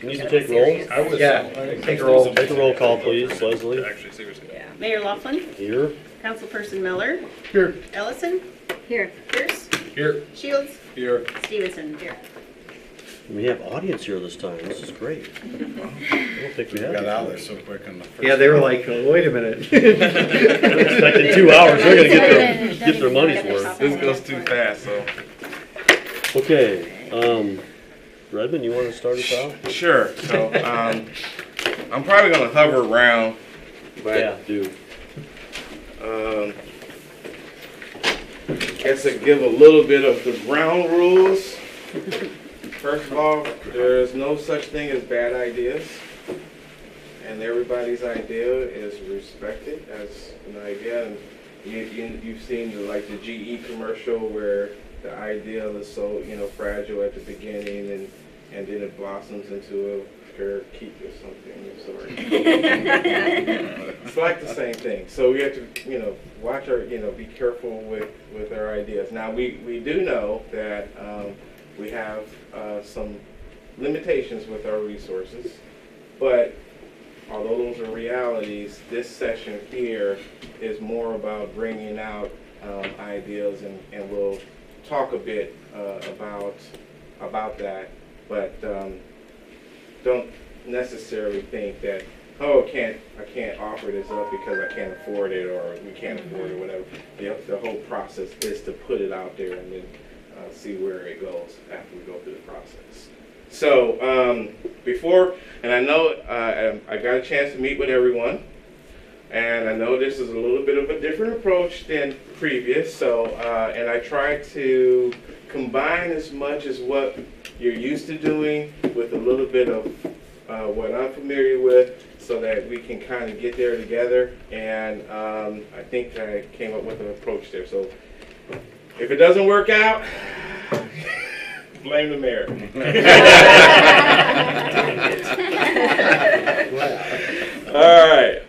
Need to take roll? Yeah, take a roll. Take a roll call, please, Leslie. Yeah. Mayor Laughlin. Here. Councilperson Miller. Here. Ellison. Here. Pierce. Here. Shields. Here. Stevenson. Here. We have audience here this time. This is great. I don't think we have. Got out there so quick on the first. Yeah, they were like, wait a minute. They're expecting 2 hours. They're gonna get their money's worth. This goes too fast, so. Okay, Redmond, you want to start us out? Sure. So, I'm probably gonna hover around, but Yeah, do. guess I give a little bit of the ground rules. First of all, there is no such thing as bad ideas, and everybody's idea is respected as an idea. And you've seen the GE commercial where the ideal is so fragile at the beginning, and then it blossoms into a parakeet or something of sort. It's like the same thing. So we have to watch our be careful with our ideas. Now we do know that we have some limitations with our resources, but although those are realities, this session here is more about bringing out ideas, and we'll talk a bit about that, but don't necessarily think that, oh, I can't offer this up because I can't afford it, or we can't afford it, whatever. The whole process is to put it out there and then see where it goes after we go through the process. So before, and I know I got a chance to meet with everyone, and I know this is a little bit of a different approach than previous, so and I try to combine as much as what you're used to doing with a little bit of what I'm familiar with, so that we can kind of get there together, and I think I came up with an approach there. So if it doesn't work out, blame the mayor. All right.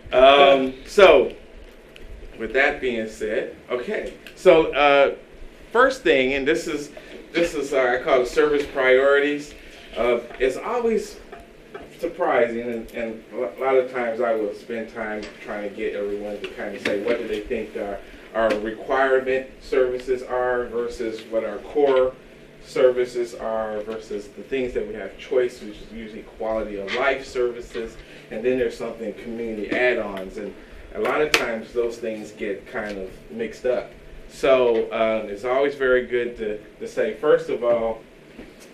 So, with that being said, okay. So, first thing, and this is I call it service priorities. It's always surprising, and a lot of times I will spend time trying to get everyone to kind of say what do they think our requirement services are versus what our core services are versus the things that we have choice, which is usually quality of life services, and then there's something community add-ons, and a lot of times those things get kind of mixed up. So it's always very good to say, first of all,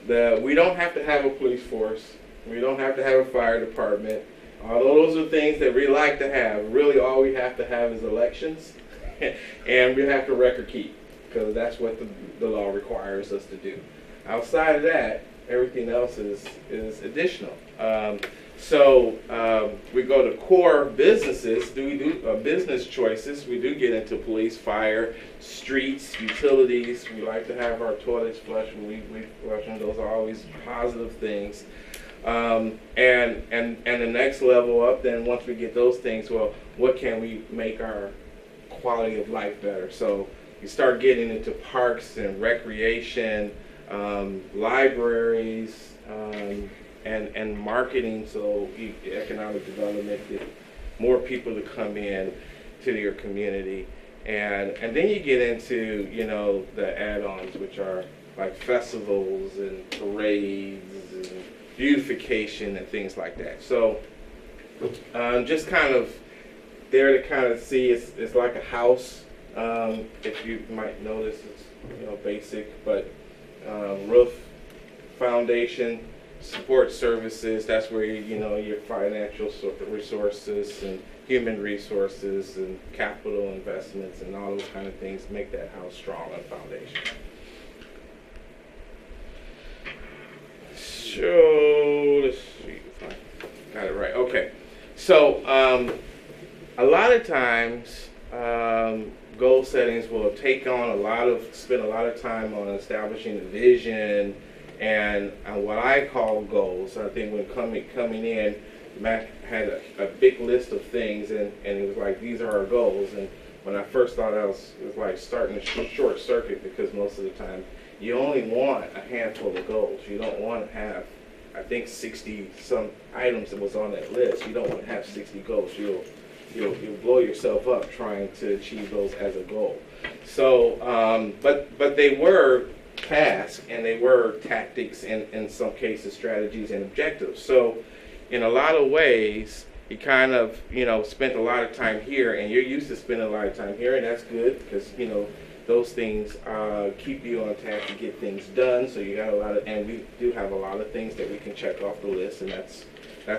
we don't have to have a police force, we don't have to have a fire department, although those are things that we like to have. Really all we have to have is elections, and we have to record keep, because that's what the law requires us to do. Outside of that, everything else is additional. So we go to core businesses. We do business choices. We do get into police, fire, streets, utilities. We like to have our toilets flushed when we flush them. Those are always positive things. And the next level up, then once we get those things, well, what can we make our quality of life better? So you start getting into parks and recreation, libraries, and marketing, so economic development, get more people to come in to your community. And then you get into, the add-ons, which are like festivals and parades and beautification and things like that. So just kind of there to kind of see, it's like a house. If you might notice, it's basic, but roof, foundation, support services. That's where your financial resources and human resources and capital investments and all those kind of things make that house strong on foundation. So let's see if I got it right. Okay, so a lot of times goal settings will take on spend a lot of time on establishing a vision and what I call goals. I think when coming in, Matt had a big list of things, and it was like, these are our goals. And when I first thought it was like starting a short circuit, because most of the time you only want a handful of goals. You don't want to have, I think, 60 some items that was on that list. You don't want to have 60 goals. You'll blow yourself up trying to achieve those as a goal. So, but they were tasks, and they were tactics, and in some cases strategies and objectives. So in a lot of ways, you kind of, spent a lot of time here, and you're used to spending a lot of time here, and that's good because, those things keep you on task to get things done. So you got a lot of, and we do have a lot of things that we can check off the list, and that's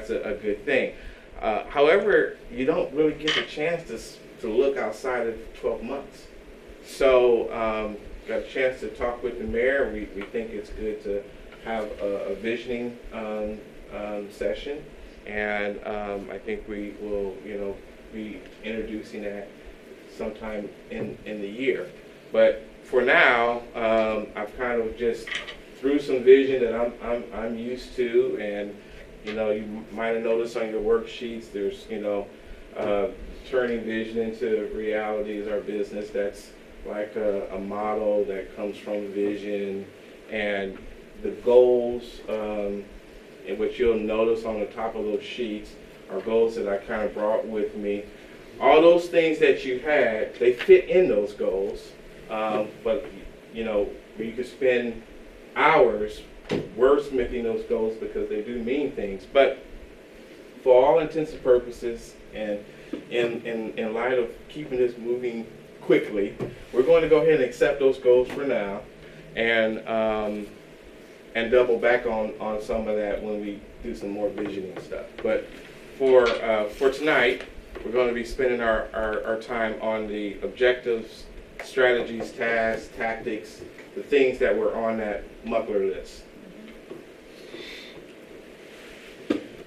a good thing. However, you don't really get the chance to look outside of 12 months. So got a chance to talk with the mayor. We think it's good to have a visioning session, and I think we will, be introducing that sometime in the year. But for now, I've kind of just threw some vision that I'm used to, and you might have noticed on your worksheets, there's turning vision into reality is our business. That's like a model that comes from vision, and the goals, in which you'll notice on the top of those sheets are goals that I kind of brought with me. All those things that you had, they fit in those goals, but you could spend hours wordsmithing those goals because they do mean things. But for all intents and purposes, and in light of keeping this moving quickly, we're going to go ahead and accept those goals for now, and double back on some of that when we do some more visioning stuff. But for tonight, we're going to be spending our time on the objectives, strategies, tasks, tactics, the things that were on that Muckler list.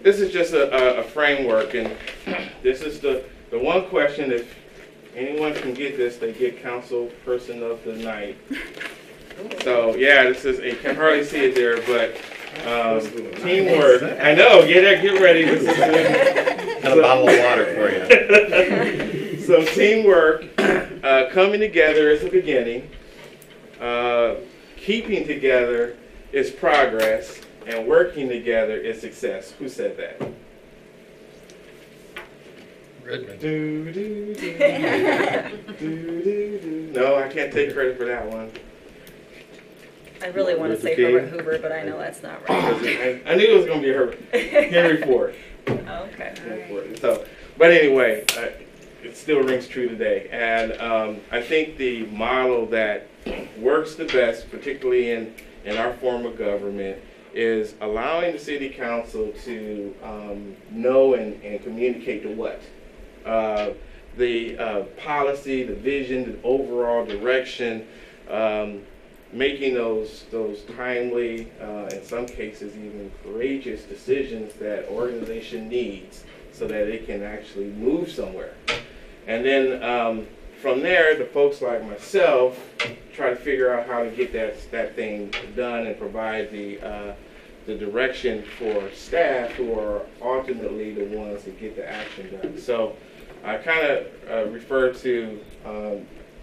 This is just a framework, and this is the one question. If anyone can get this, they get council person of the night. So yeah, this is, you can hardly see it there, but teamwork. I know, get ready. This is good. Got a bottle of water for you. So teamwork, coming together is the beginning. Keeping together is progress, and working together is success. Who said that? No, I can't take credit for that one. I really want to say Herbert Hoover, but I know that's not right. I knew it was going to be Herbert. Henry Ford. Okay. Right. So, but anyway, it still rings true today. And I think the model that works the best, particularly in our form of government, is allowing the city council to know and communicate the what. The policy, the vision, the overall direction, making those timely, in some cases even courageous decisions that organization needs so that it can actually move somewhere. And then from there, the folks like myself try to figure out how to get that thing done and provide the direction for staff who are ultimately the ones that get the action done. So I kind of refer to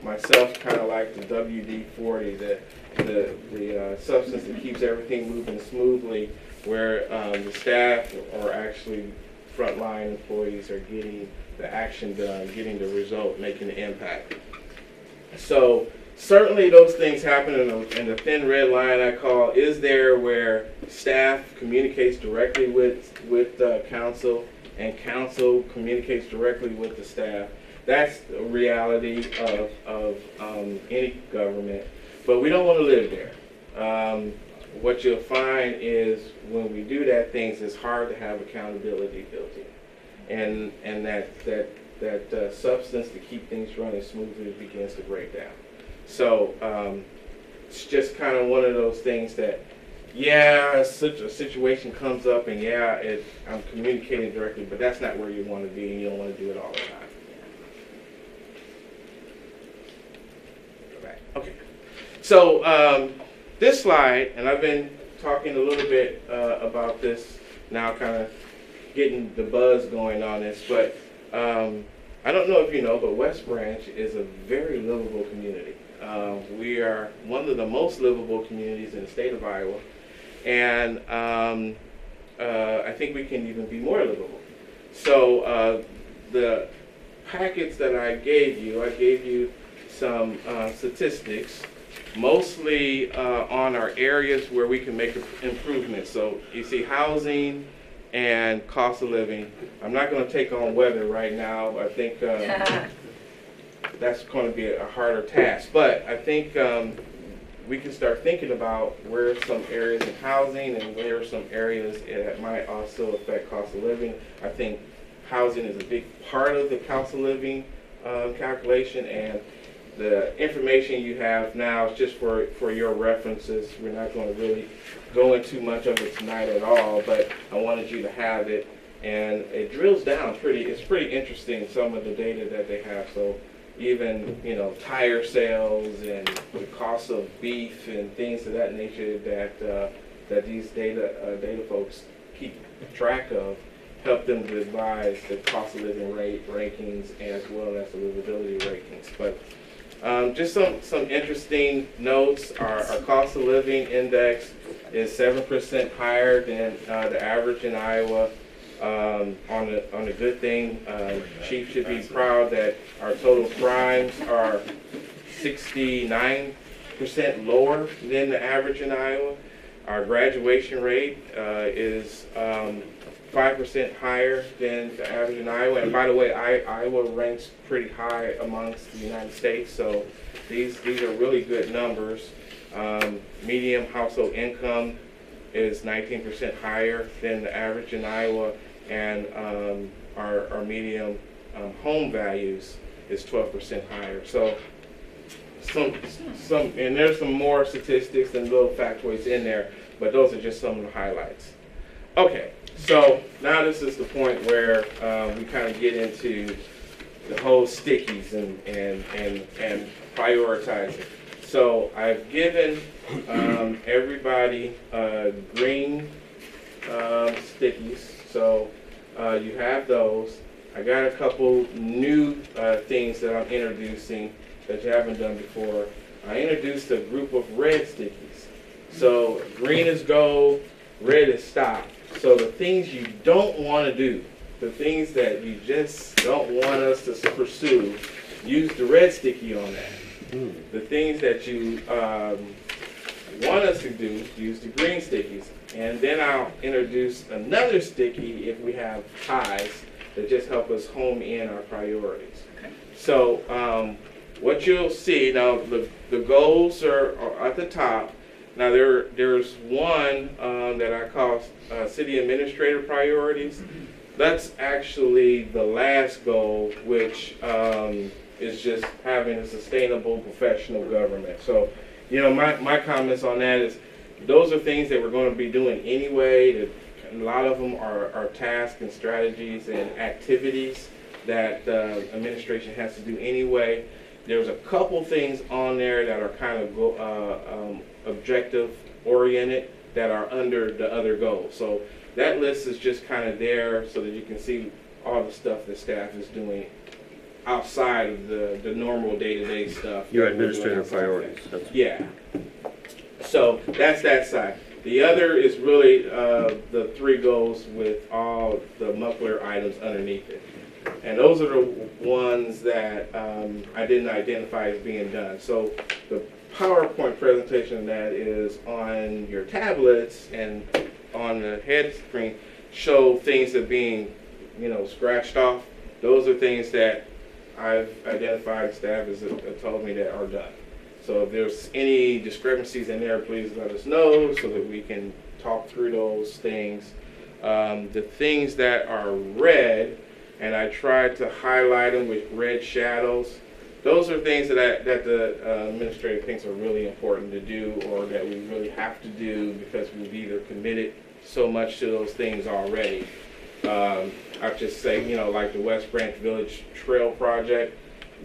myself kind of like the WD-40, the substance that keeps everything moving smoothly, where the staff or actually frontline employees are getting the action done, getting the result, making the impact. So certainly those things happen in the thin red line I call is there, where staff communicates directly with council, and council communicates directly with the staff. That's the reality of any government, but we don't want to live there. What you'll find is when we do that, it's hard to have accountability built in, and that substance to keep things running smoothly begins to break down. So it's just kind of one of those things that, yeah, such a situation comes up, and yeah, I'm communicating directly, but that's not where you want to be, and you don't want to do it all the time. Okay, so this slide, and I've been talking a little bit about this now, kind of getting the buzz going on this, but I don't know if you know, but West Branch is a very livable community. We are one of the most livable communities in the state of Iowa, and I think we can even be more livable. So the packets that I gave you some statistics, mostly on our areas where we can make improvements. So you see housing and cost of living. I'm not going to take on weather right now. I think that's going to be a harder task. But I think we can start thinking about where some areas in housing and where some areas that might also affect cost of living. I think housing is a big part of the cost of living calculation, and the information you have now is just for your references. We're not going to really go into much of it tonight at all, but I wanted you to have it. And it drills down it's pretty interesting, some of the data that they have. So even, tire sales and the cost of beef and things of that nature that these data folks keep track of, help them to devise the cost of living rate rankings as well as the livability rankings. But just some interesting notes. Our cost of living index is 7% higher than the average in Iowa. On a good thing, Chief should be proud that our total crimes are 69% lower than the average in Iowa. Our graduation rate is 5% higher than the average in Iowa. And by the way, Iowa ranks pretty high amongst the United States, so these are really good numbers. Median household income is 19% higher than the average in Iowa, and our median home values is 12% higher. So and there's some more statistics and little factoids in there, but those are just some of the highlights. Okay, so now this is the point where we kind of get into the whole stickies and prioritizing. So I've given everybody green stickies, so you have those. I got a couple new things that I'm introducing that you haven't done before. I introduced a group of red stickies. So green is go, red is stop. So the things you don't want to do, the things that you just don't want us to pursue, use the red sticky on that. The things that you want us to do, use the green stickies. And then I'll introduce another sticky if we have ties that just help us home in our priorities. Okay. So what you'll see, now the goals are at the top. Now there's one that I call city administrator priorities. That's actually the last goal, which is just having a sustainable professional government. So, my comments on that is those are things that we're going to be doing anyway. A lot of them are tasks and strategies and activities that the administration has to do anyway. There's a couple things on there that are kind of objective oriented that are under the other goals. So that list is just kind of there so that you can see all the stuff that staff is doing outside of the normal day-to-day stuff. Your administrative priorities. Yeah. So that's that side. The other is really the three goals with all the muffler items underneath it. And those are the ones that I didn't identify as being done. So the PowerPoint presentation of that is on your tablets and on the head screen show things that are being, scratched off. Those are things that I've identified, staff has told me that are done. So if there's any discrepancies in there, please let us know so that we can talk through those things. The things that are red, and I tried to highlight them with red shadows, those are things that the administrator thinks are really important to do, or that we really have to do because we've either committed so much to those things already. I'd just say, like the West Branch Village Trail Project,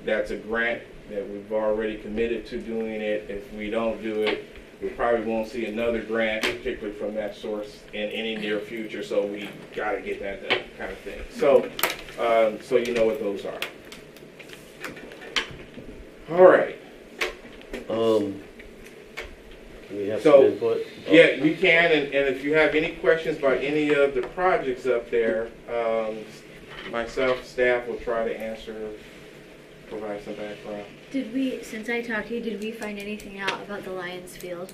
that's a grant that we've already committed to doing it. If we don't do it, we probably won't see another grant, particularly from that source, in any near future. So we got to get that done, kind of thing. So, so you know what those are. All right. Can we have So, some input? Yeah, we can, and if you have any questions about any of the projects up there, myself, staff will try to answer, provide some background. Did we, since I talked to you, did we find anything out about the Lions Field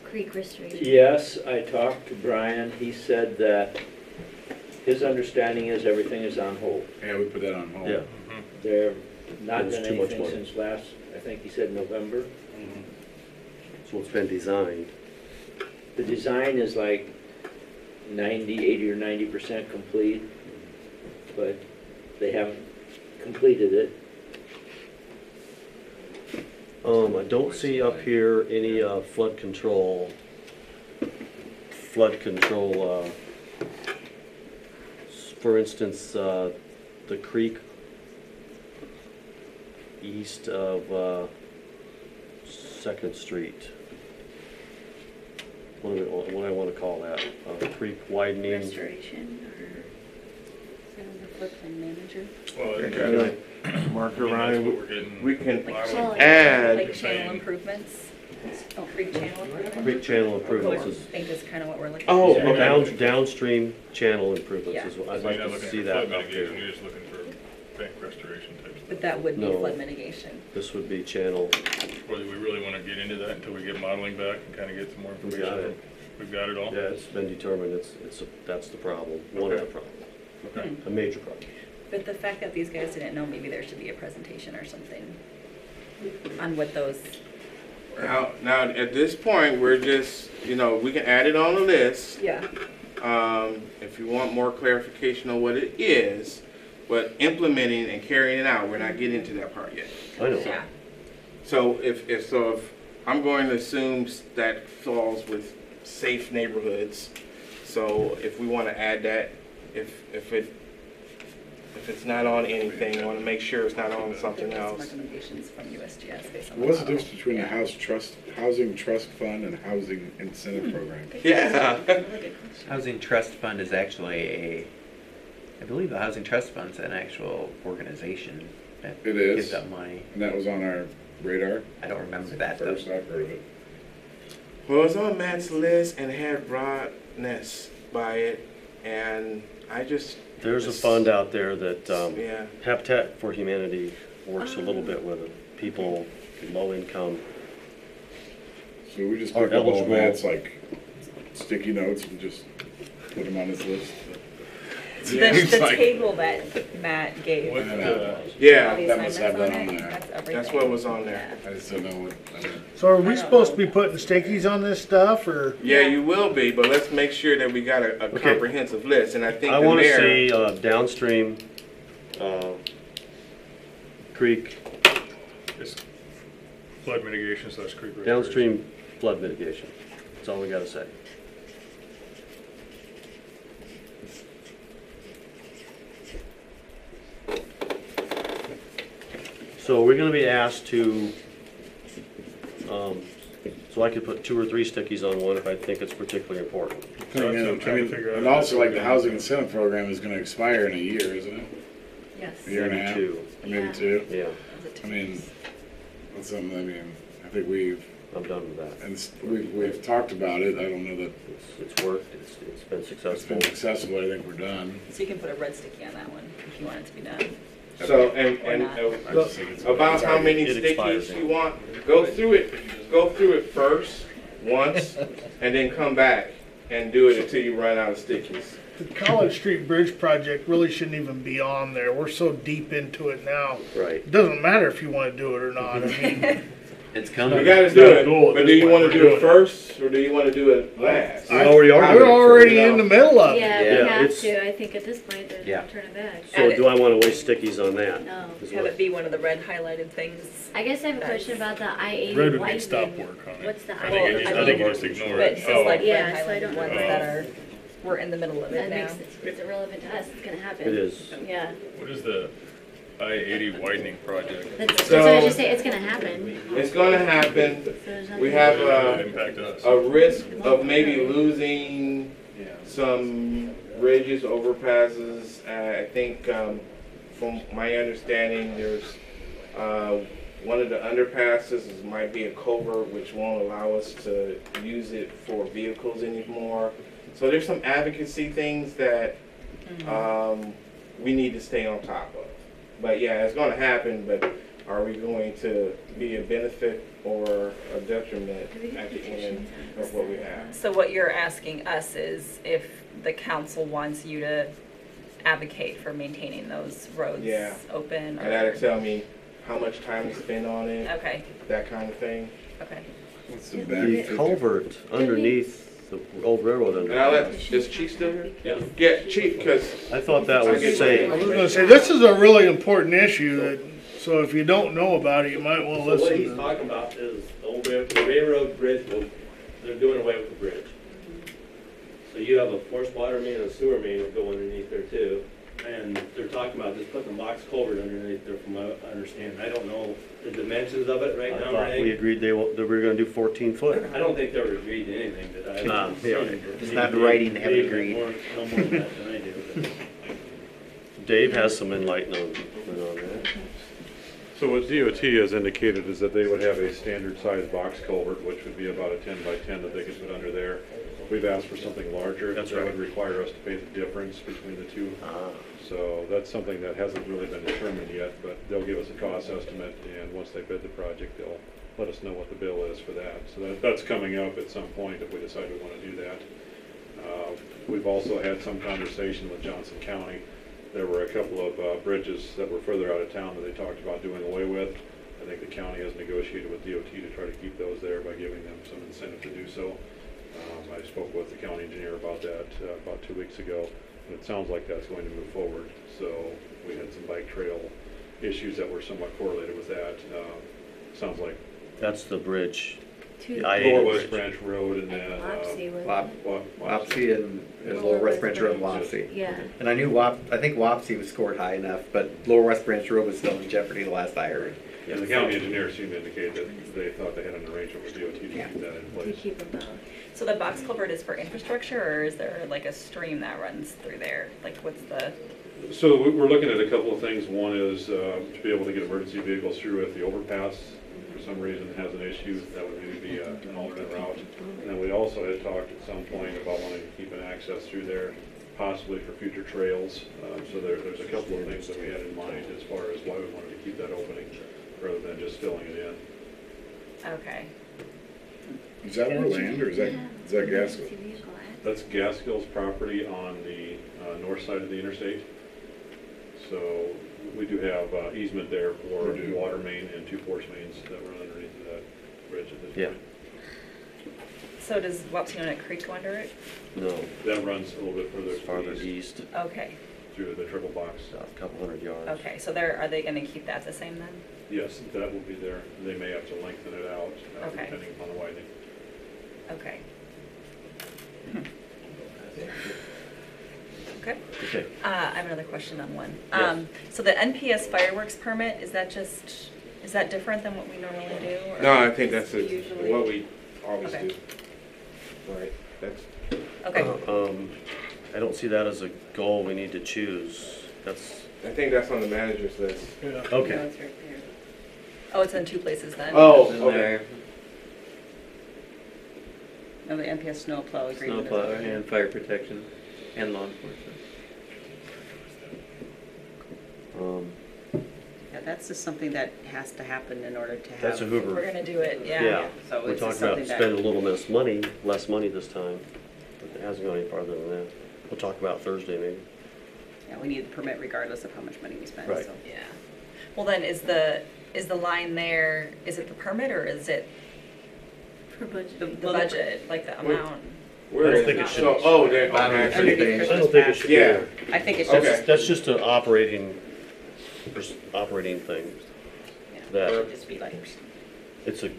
Creek restoration? Yes, I talked to Brian. He said that his understanding is everything is on hold. Yeah, we put that on hold. Yeah. They're not There's done too much anything money. since last, I think he said November. So it's been designed. The design is like 80 or 90% complete, but they haven't completed it. I don't see up here any flood control. For instance, the creek east of 2nd Street. What do I want to call that? Creek widening. Restoration or is that under floodplain manager? Well, Mark that's what around, we're getting. we can Well, add, Like channel improvements, Oh, creek channel improvements. Creek channel I improvements is think is kind of what we're looking Oh, for. okay. downstream channel improvements Yeah. is what I'd So you're like not to looking see for that flood up mitigation, here. you're just looking for bank restoration type stuff. But that would be No. flood mitigation. This would be channel. Whether we really want to get into that until we get modeling back and kind of get some more We information. got it. We've got it all? Yeah, it's been determined. That's the problem. One of the problems. Okay. A major problem. But the fact that these guys didn't know, maybe there should be a presentation or something on what those, now at this point, we're just, we can add it on the list. yeah. If you want more clarification on what it is, but implementing and carrying it out, we're not getting into that part yet. I know. Yeah. So if I'm going to assume that falls with safe neighborhoods. So if we want to add that, if it's not on anything, I want to make sure it's not on something There were some else. recommendations from USGS based on. What's the model. difference between the housing trust fund and housing incentive program? Yeah. Housing Trust Fund is actually I believe the Housing Trust Fund's an actual organization that It is. gives out money. And that was on our radar. I don't remember that though. First I've heard of it. Well, it's on Matt's list and had broadness by it, and I just. There's a fund out there that Yeah. Habitat for Humanity works a little bit with people, low income. So we just Are pick up all eligible. Matt's like sticky notes and just put them on his list. The It's like- table that Matt gave. What, I don't know. Yeah, all the that must have assignments that on it, there. That's everything. that's what was on there. I just don't know what. So are I we don't supposed to know. be putting stickies on this stuff, or? Yeah, you will be, but let's make sure that we got a comprehensive list, and I think I the want to mayor. see downstream creek, It's flood mitigation / creek restoration. downstream flood mitigation. That's all we got to say. So we're going to be asked to, so I could put 2 or 3 stickies on one if I think it's particularly important. So that's what I'm trying to figure out. And also like the housing incentive program is gonna expire in a year, isn't it? Yes. A year and a Maybe half? 2. Or maybe Yeah. 2? Yeah, I mean, that's something, I think we've, I'm done with that. and we've talked about it. I don't know that It's worked. It's been it's successful. been successful. I think we're done. So you can put a red sticky on that one if you want it to be done. So Or not. I just think it's about how many It expires stickies you want, go through it first, once, and then come back and do it until you run out of stickies. The College Street Bridge project really shouldn't even be on there. We're so deep into it now. Right. It doesn't matter if you want to do it or not. I mean, It's You coming. gotta It's do not it, cool at but do this you point. wanna We're do doing it it. first, or do you wanna do it last? We already are we're doing it already first. in the middle of it. Yeah, Yeah, we have it's- to. I think at this point, there's Yeah. no turning back. So do I want to waste stickies on that? No. Is Have what- it be one of the red highlighted things. I guess I have a question about the I-80 Red would make stop widening. work on it. What's the I Well, think I think you just ignore But it. it says like Yeah, red so I highlighted don't ones know. that are, we're in the middle of That it makes now. it's irrelevant to us. It's gonna happen. It is. Yeah. What is the I-80 widening project? That's So- what I was just saying. It's gonna happen. It's gonna happen, So there's nothing. we have How does that impact us? a risk of maybe losing some bridges, overpasses. I think, from my understanding, there's one of the underpasses might be a culvert, which won't allow us to use it for vehicles anymore. So there's some advocacy things that we need to stay on top of. But yeah, it's going to happen, but are we going to be a benefit or a detriment at the end of what we have? So what you're asking us is if the council wants you to advocate for maintaining those roads Yeah. open? And that'll tell me how much time to spend on it, Okay, that kind of thing. okay. What's the The back? culvert underneath the old railroad And I'll under. is Chief still here? Yeah, Chief, because I thought that was I get- safe. I was gonna say, this is a really important issue that, so if you don't know about it, you might wanna So what listen he's to. talking about is the railroad bridge, they're doing away with the bridge. So you have a forced water main and a sewer main that go underneath there too. And they're talking about just putting a box culvert underneath there from what I understand. I don't know the dimensions of it right I now, thought we Renee. agreed that we were gonna do 14 foot. I don't think they were agreed to anything that I. No, haven't yeah, seen, but it's maybe not in they- writing, they haven't they agreed. know more than that than I do. but- Dave has some enlightenment on that. So what DOT has indicated is that they would have a standard size box culvert, which would be about a 10 by 10 that they could put under there. We've asked for something larger. That's That right. would require us to pay the difference between the two. Ah. So that's something that hasn't really been determined yet, but they'll give us a cost estimate, and once they bid the project, they'll let us know what the bill is for that. So that's coming up at some point if we decide we want to do that. We've also had some conversation with Johnson County. There were a couple of bridges that were further out of town that they talked about doing away with. I think the county has negotiated with DOT to try to keep those there by giving them some incentive to do so. I spoke with the county engineer about that about 2 weeks ago, and it sounds like that's going to move forward. So we had some bike trail issues that were somewhat correlated with that. Sounds like That's the bridge. To The the I-80 Lower West bridge. Branch Road and then Wapsie, wasn't Wap- it? Wapsie and Lower West Branch Road, Wapsie. Yeah. And I knew I think Wapsie was scored high enough, but Lower West Branch Road was still in jeopardy the last I heard. And the county engineer seemed to indicate that they thought they had an arrangement with DOT to keep that in To place. keep them out. So the box culvert is for infrastructure, or is there like a stream that runs through there? Like what's the, So we're looking at a couple of things. One is to be able to get emergency vehicles through if the overpass for some reason has an issue. That would maybe be an alternate route. And then we also had talked at some point about wanting to keep an access through there, possibly for future trails. So there's a couple of things that we had in mind as far as why we wanted to keep that opening rather than just filling it in. okay. Is that our land or is that Gaskell? That's Gaskell's property on the north side of the interstate. So we do have easement there for the water main and 2 force mains that run underneath of that bridge at this Yeah. point. So does Wapsiona Creek go under it? No, That runs a little bit further farther east, Okay, through the triple box. a couple hundred yards. okay, so are they gonna keep that the same then? Yes, that will be there. They may have to lengthen it out Okay. depending upon the widening. Okay. Okay. Okay. I have another question on one. Yes. So the NPS fireworks permit, is that different than what we normally do? or No, I think that's usually- what we always Okay. do. Right, that's, Okay, I don't see that as a goal we need to choose. That's, I think that's on the manager's list. okay. oh, it's in 2 places then? Oh, In okay. there, No, the NPS snowplow agreement. snowplow is in there. and fire protection and law enforcement. Yeah, that's just something that has to happen in order to have. That's a We're Hoover. gonna do it, yeah. Yeah. So We it's talked just about something spending a that, little less money this time. But it hasn't gone any farther than that. We'll talk about Thursday maybe. yeah, we need the permit regardless of how much money we spend, Right. so. Yeah. Well, then, is the line there, is it the permit or is it For budget. the Well, the- budget, like the amount? Where I don't is think it? it should So, be- oh, there, Bottom okay. of the Underneath page. Christmas I don't think it past. should be Yeah. there. I think it's Okay. just, That's just an operating thing. yeah, That- it should just be like, It's a,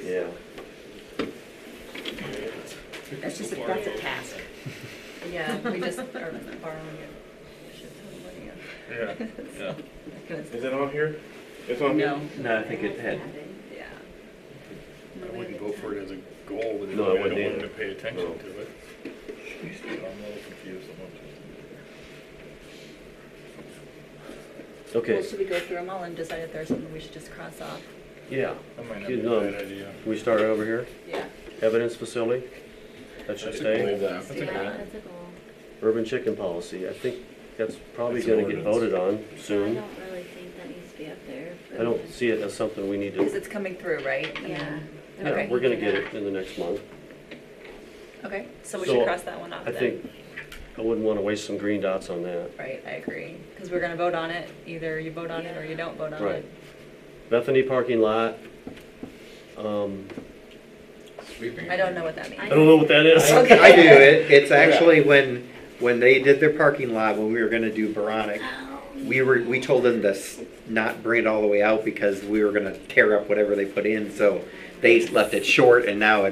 yeah. that's a task. Yeah, we just are borrowing it. Shit ton of money. Yeah, yeah. Is it on here? It's on here? No, No, I think it had, Yeah. I wouldn't go for it as a goal, but No, I I don't wouldn't want them either. to pay attention No. to it. I'm a little confused about Okay, Well, should we go through them all and decide if there's something we should just cross off? yeah. That might not You be know, a bad idea. Can we start over here? Yeah. Evidence facility? That should That's a goal. stay. That's a Yeah, goal. that's a goal. Urban chicken policy, I think that's probably That's an gonna get ordinance. voted on I soon. don't really think that needs to be up there. I don't see it as something we need Because to, it's coming through, right? Yeah. yeah, we're gonna get it in the next month. Okay, so we So, should cross that one off I then. think, I wouldn't wanna waste some green dots on that. Right, I agree. Because we're gonna vote on it. Either you vote on it or you don't vote on Right. it. Bethany parking lot, Sweeping. I don't know what that means. I don't know what that is. Okay. I do it. It's actually when they did their parking lot, when we were gonna do Veronic, we told them to not bring it all the way out because we were gonna tear up whatever they put in, so they left it short and now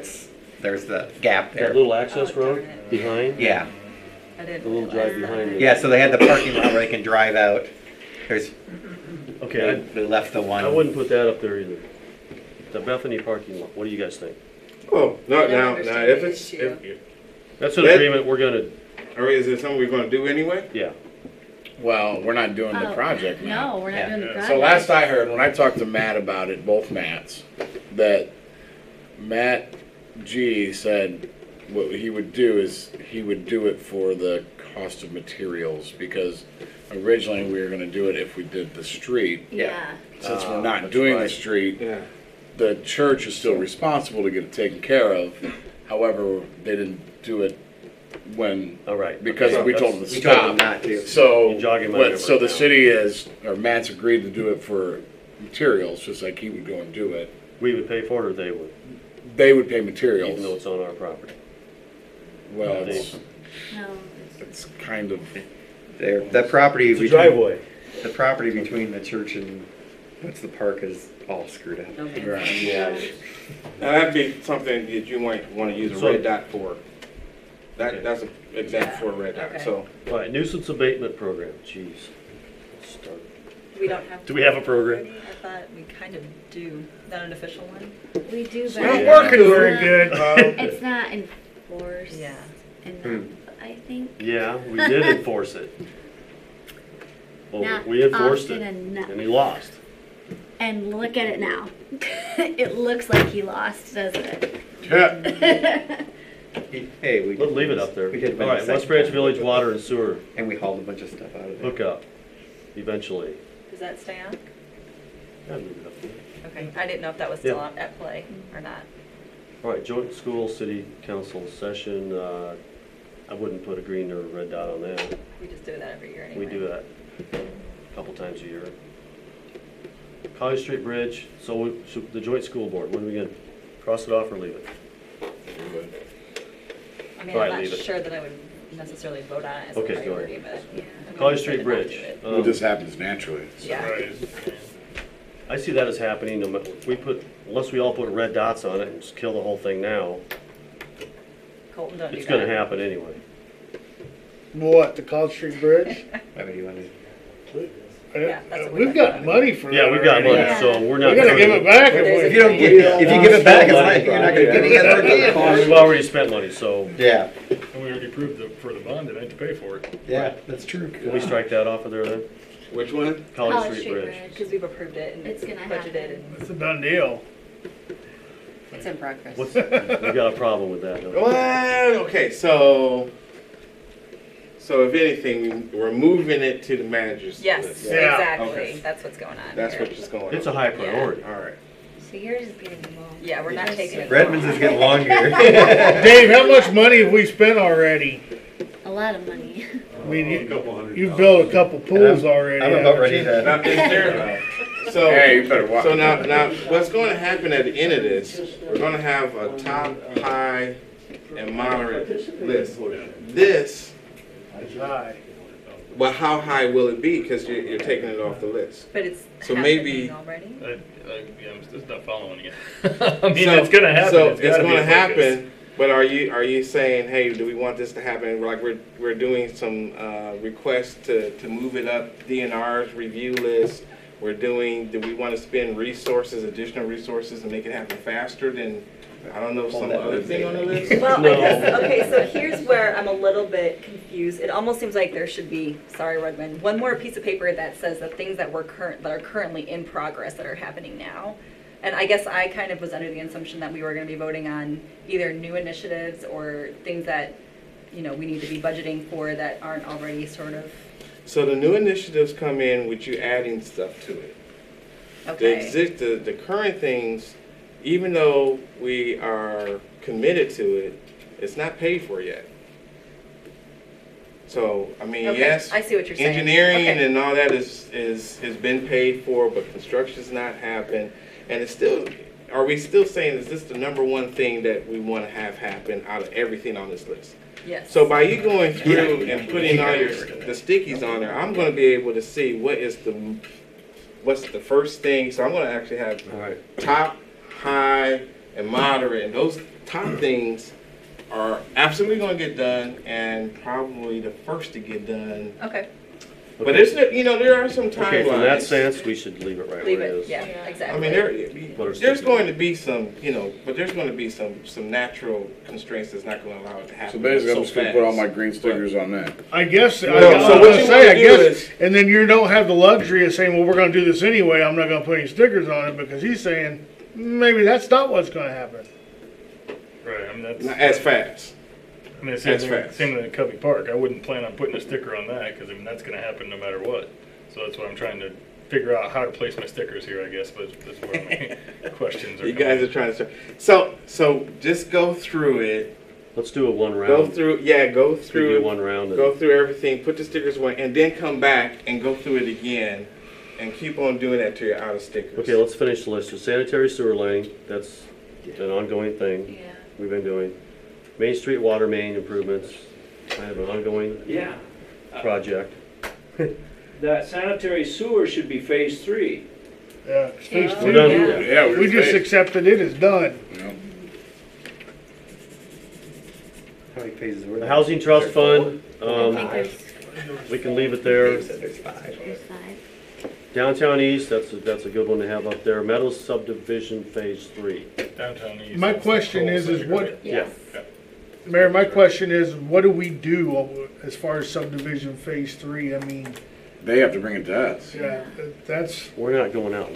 there's the gap That there. little access Oh, darn road it. behind? Yeah, I didn't The little realize drive that. behind it. yeah, so they had the parking lot where they can drive out. There's, Okay, they left the one. I wouldn't put that up there either. The Bethany parking lot, what do you guys think? Oh, no, I don't now, understand if the it's, issue. That's an That- agreement we're gonna, or is it something we're gonna do anyway? yeah. Well, we're not doing the Oh, project now. No, we're not Yeah. doing the project. So last I heard, when I talked to Matt about it, both Matts, that Matt G said what he would do is he would do it for the cost of materials, because originally we were gonna do it if we did the street. Yeah. Since we're not That's doing right. the street, Yeah. the church is still responsible to get it taken care of. However, they didn't do it when, All right. because Okay, we told that's- them to We told them stop. not to. So, You're jogging my what, memory so the now. city is, or Matt's agreed to do it for materials, just like he would go and do it. We would pay for it or they would, They would pay even though materials. it's on our property. Well, it's, No. it's kind of, The property It's a between, driveway. the property between the church and what's the park is all screwed up. Okay. right. Yeah. Now that'd be something that you might wanna use a So- red dot for. Okay. That's an example for a red dot, Okay. so. All right, nuisance abatement program, jeez. Let's start. We don't have. Do we have a program? I thought we kind of do. Not an official one? We do, but We're not it's working not- very good. It's not enforced. Yeah. Enough, I think. Yeah, we did enforce it. Well, Not we enforced often it, enough. and he lost. And look at it now. It looks like he lost, doesn't it? Yeah. Hey, we. Leave it up there. We did All right, West Branch Village Water and Sewer And we hauled a bunch of stuff out of there. hookup, eventually. Does that stay on? Yeah, leave it up there. Okay. I didn't know if that was still Yeah. on, at play or not. All right, joint school city council session, I wouldn't put a green or a red dot on that. We just do that every year anyway. We do that a couple times a year. College Street Bridge, so the joint school board, when are we gonna cross it off or leave it? I mean, All I'm right, not leave it. sure that I would necessarily vote on it as a Okay, go priority, ahead. but. I'm College not Street gonna not Bridge. do it. It just happens naturally. Yeah. I see that as happening, unless we all put red dots on it and just kill the whole thing now, Colton, don't do that. it's gonna happen anyway. What, the College Street Bridge? Why would you want to? Yeah, that's what we're We've talking got about. money for that. Yeah, we've got already. money, so we're not. We gotta give it back if There's we. If you don't get, if you give it back, it's like you're not gonna get any other again. We've already spent money, so Yeah, And we already approved for the bond tonight to pay for it. yeah, that's true. can we strike that off of there then? Which one? College Street Bridge. Because we've approved it and It's it's gonna budgeted happen. and It's a done deal. It's in progress. What's, we got a problem with that, don't we? Well, okay, so if anything, we're moving it to the manager's yes, list. Yeah. exactly. Okay. That's what's going on. That's here. what's going on. It's a high priority. All right. So yours is getting involved. Yeah, we're not taking it. Redmond's is getting longer. Dave, how much money have we spent already? A lot of money. I mean, A couple hundred you've thousand. built a couple pools already. I'm about haven't ready you? Now, to. is there, so, Hey, you better watch. so now, what's going to happen at the end of this, we're going to have a top, high, and moderate list. This, Aye. well, how high will it be? Because you're taking it off the list. But it's So happening maybe- already. I'm just not following you. I mean, So- it's gonna happen. So it's gotta be going to a focus. happen, but are you saying, hey, do we want this to happen? Like we're doing some requests to move it up DNR's review list. Do we want to spend resources, additional resources, and make it happen faster than I don't know, some that other was thing it. on the list? Well, No. I guess, okay, so here's where I'm a little bit confused. It almost seems like there should be, sorry, Redmond, one more piece of paper that says the things that that are currently in progress that are happening now. And I guess I kind of was under the assumption that we were gonna be voting on either new initiatives or things that, you know, we need to be budgeting for that aren't already sort of, So the new initiatives come in with you adding stuff to it. okay. The current things, even though we are committed to it, it's not paid for yet. So, I mean, Okay, yes, I see what you're saying. engineering Okay. and all that has been paid for, but construction's not happened. And it's still, are we still saying, is this the number one thing that we want to have happen out of everything on this list? Yes. So by you going through and putting all the stickies on there, I'm going to be able to see what's the first thing. So I'm going to actually have All right. top, high, and moderate, and those top things are absolutely going to get done, and probably the first to get done. Okay, But there's, there are some timelines. Okay, from that sense, we should leave it right leave where it it, is. yeah, I exactly. mean, What are there's stickies? going to be some, but there's going to be some natural constraints that's not going to allow it to happen. So basically, I'm so just gonna put all fast. my green stickers on that. I guess, No, I so was what gonna you say, I wanna do guess, is- and then you don't have the luxury of saying, well, we're gonna do this anyway, I'm not gonna put any stickers on it, because he's saying, maybe that's not what's gonna happen. Right, I mean, that's. Not as fast. I mean, it's same That's thing, fast. same thing at Covey Park. I wouldn't plan on putting a sticker on that because I mean that's going to happen no matter what. So that's what I'm trying to figure out how to place my stickers here. I guess, but that's where my questions are. You guys are trying to start. So just go through it. Let's do a one round. Go through, go Let's do through, one round. And go through everything. Put the stickers away, and then come back and go through it again, and keep on doing that till you're out of stickers. Okay, let's finish the list. So sanitary sewer line, that's an ongoing thing Yeah. we've been doing. Main Street water main improvements, kind of an ongoing Yeah. project. That sanitary sewer should be phase 3. Yeah, 'cause phase Yeah. two, We're done. Yeah. Yeah, we just accepted it as done. How many phases were The there? Housing Trust Fund, I think we can leave it there. They said there's 5. there's 5. Downtown East, that's a good one to have up there. Meadows Subdivision Phase 3. Downtown East. My that's question the is control what- center. Yeah. Mayor, my question is, what do we do as far as subdivision phase 3? I mean, They have to bring it to us. yeah, that's, We're not going out.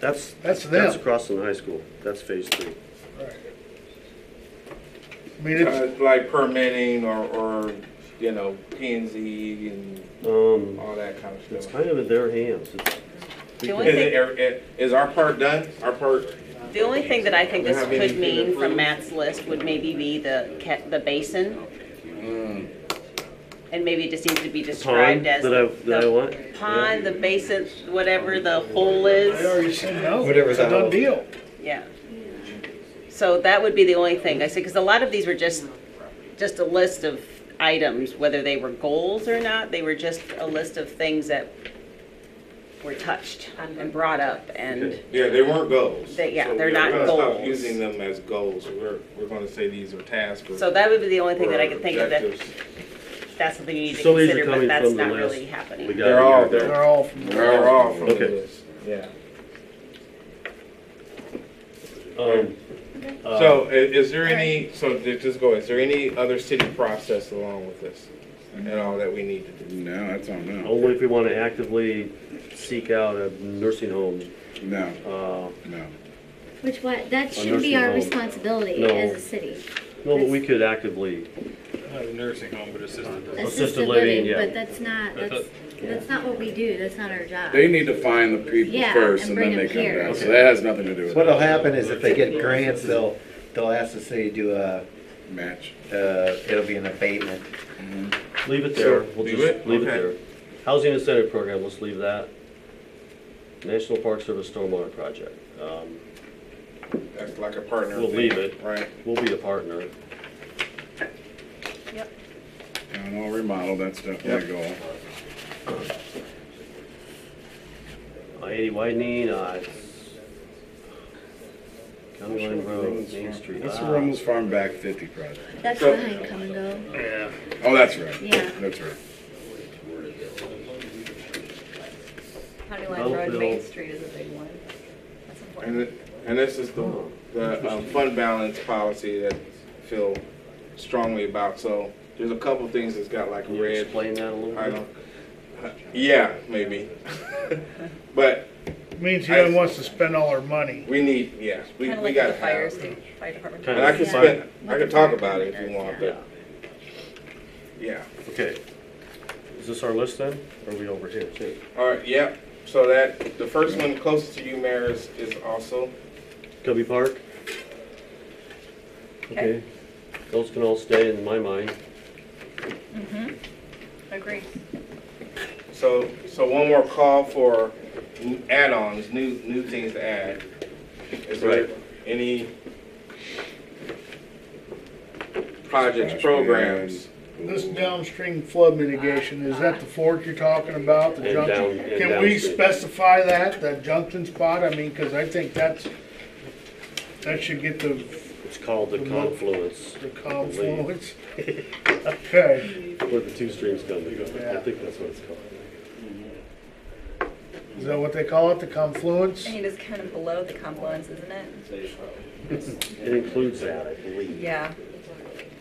That's That's That's them. across from the high school. That's Phase 3. right. I mean, it's, Like permitting or P&Z and all that kind of It's stuff. kind of in their hands. The only thing, Is our part done? Our part? The only thing that I think this Have could anything mean approved? from Matt's list would maybe be the basin, and maybe it just needs to be Pond described as that I the want. pond, the basin, whatever the hole I is, already said no. Whatever's It's a on done hold. deal. yeah. So that would be the only thing, I said, because a lot of these were just a list of items, whether they were goals or not, they were just a list of things that were touched and brought up, and Yeah, they weren't goals. Yeah, So they're we're not gonna stop goals. using them as goals. We're going to say these are tasks. so that would be the only thing that I or could think of that, objectives. that's something you need to So these are consider, but coming that's from the not list. really happening. We got They're it all here. They're all from. They're all from the Okay. list. Yeah. So, So is there any, just go, is there any other city process along with this? And all that we need to do? No, that's on no. only if we want to actively seek out a nursing home. No, Uh, no. Which what? That A should be nursing our home. responsibility No. as a city. No, but we could actively, Not a nursing home, but assisted living. Assisted living, yeah. But that's not. I thought- That's not what we do. That's not our job. They need to find the people Yeah, first and and bring then they them come here. down. So Okay. that has nothing to do with it. What'll happen is if they get grants, they'll ask the city to do Match. it'll be an abatement. leave it there. We'll Leave just it? leave it Okay. there. Housing incentive program, let's leave that. National Park Service Stormwater Project. That's like a partner. We'll thing, leave it. Right. We'll be a partner. And all remodel, that's definitely a goal. I-80 widening, County Line Road, Main Street. What's the Rummels Farm Back 50 project? That's So- behind Come and Go. Yeah. Oh, that's right. Yeah. That's right. County Line Road, Main Street is a big one. That's important. And this is the the fund balance policy that I feel strongly about. So there's a couple things that's got like Can you red. explain that a little I bit? don't. Yeah, maybe. But Means he doesn't wants to spend all our money. we need, yeah, we Kind of we like got the to fire have. department. And I can Yeah. spend. I Like can the talk fire about it if department you want, Yeah. but yeah. Okay. Is this our list then? Or are we over here too? All right, yeah. So that the first one closest to you, Mayor, is also. Cubby Park? Okay. Those can all stay in my mind. Mm-hmm. Agree. So one more call for add-ons, new things to add. Is there Right. any projects, programs? This downstream flood mitigation, is that the fork you're talking about, the And junction? down- and Can we downstream. specify that junction spot? I mean, cause I think that should get the It's called the confluence. confluence. Okay, Where the two streams come together. I think that's what it's called. is that what they call it, the confluence? I think it is kind of below the confluence, isn't it? It includes that, I believe. Yeah.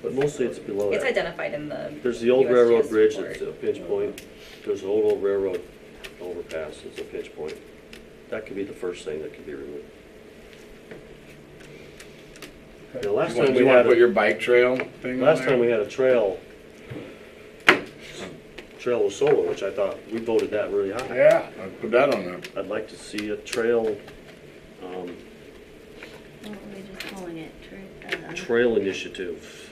But mostly it's below It's that. identified in the. There's the old USGS railroad bridge report. that's a pinch point. There's an old railroad overpass that's a pinch point. That could be the first thing that could be removed. The last time we You want had to put a, your bike trail thing on last there? time we had a trail was solar, which I thought we voted that really high. Yeah, I'd put that on there. I'd like to see a trail, What are we just calling it? trail initiative.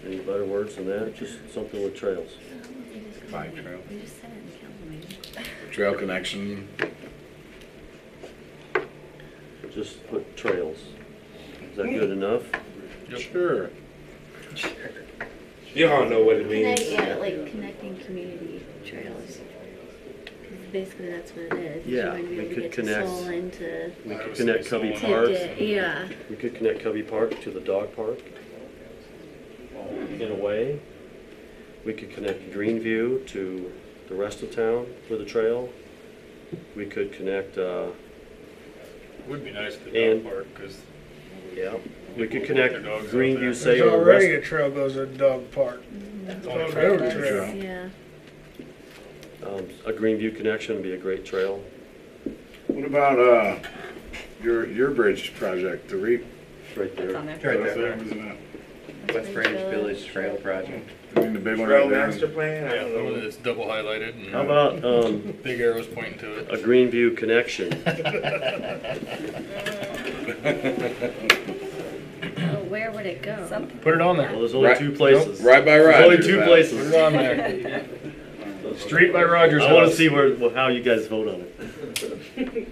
Any better words than that? Just something with trails. Bike trail. We just said it in the council meeting. Trail connection. Just put trails. Is that good enough? Sure. You all know what it means. Yeah, like connecting community trails. 'Cause basically that's what it is. Yeah, You're going to be we able to could get connect- to Solon to We could connect Cubby to Park. yeah. We could connect Cubby Park to the dog park. In a way. We could connect Greenview to the rest of town with a trail. We could connect, Would be nice at the And- dog park, because yeah, we could People connect walk their dogs out Greenview, there. say, there's or already rest, a trail goes to the dog park. it's Oh, only railroad for- trail. Yeah. a Greenview connection would be a great trail. What about your bridge project, the REAP? Right It's there. on there. Right there. Isn't it? West Branch Village Trail Project. I mean, the big one Trail right there. master plan. I Yeah, don't the one know. that's double highlighted and How about, big arrows pointing to it. a Greenview connection? Oh, where would it go? Something. Put it on Well, there. there's only Right- two places. Right by There's only Rogers. two that. Put places. it on there. Street by Rogers. I wanna House. see how you guys vote on it.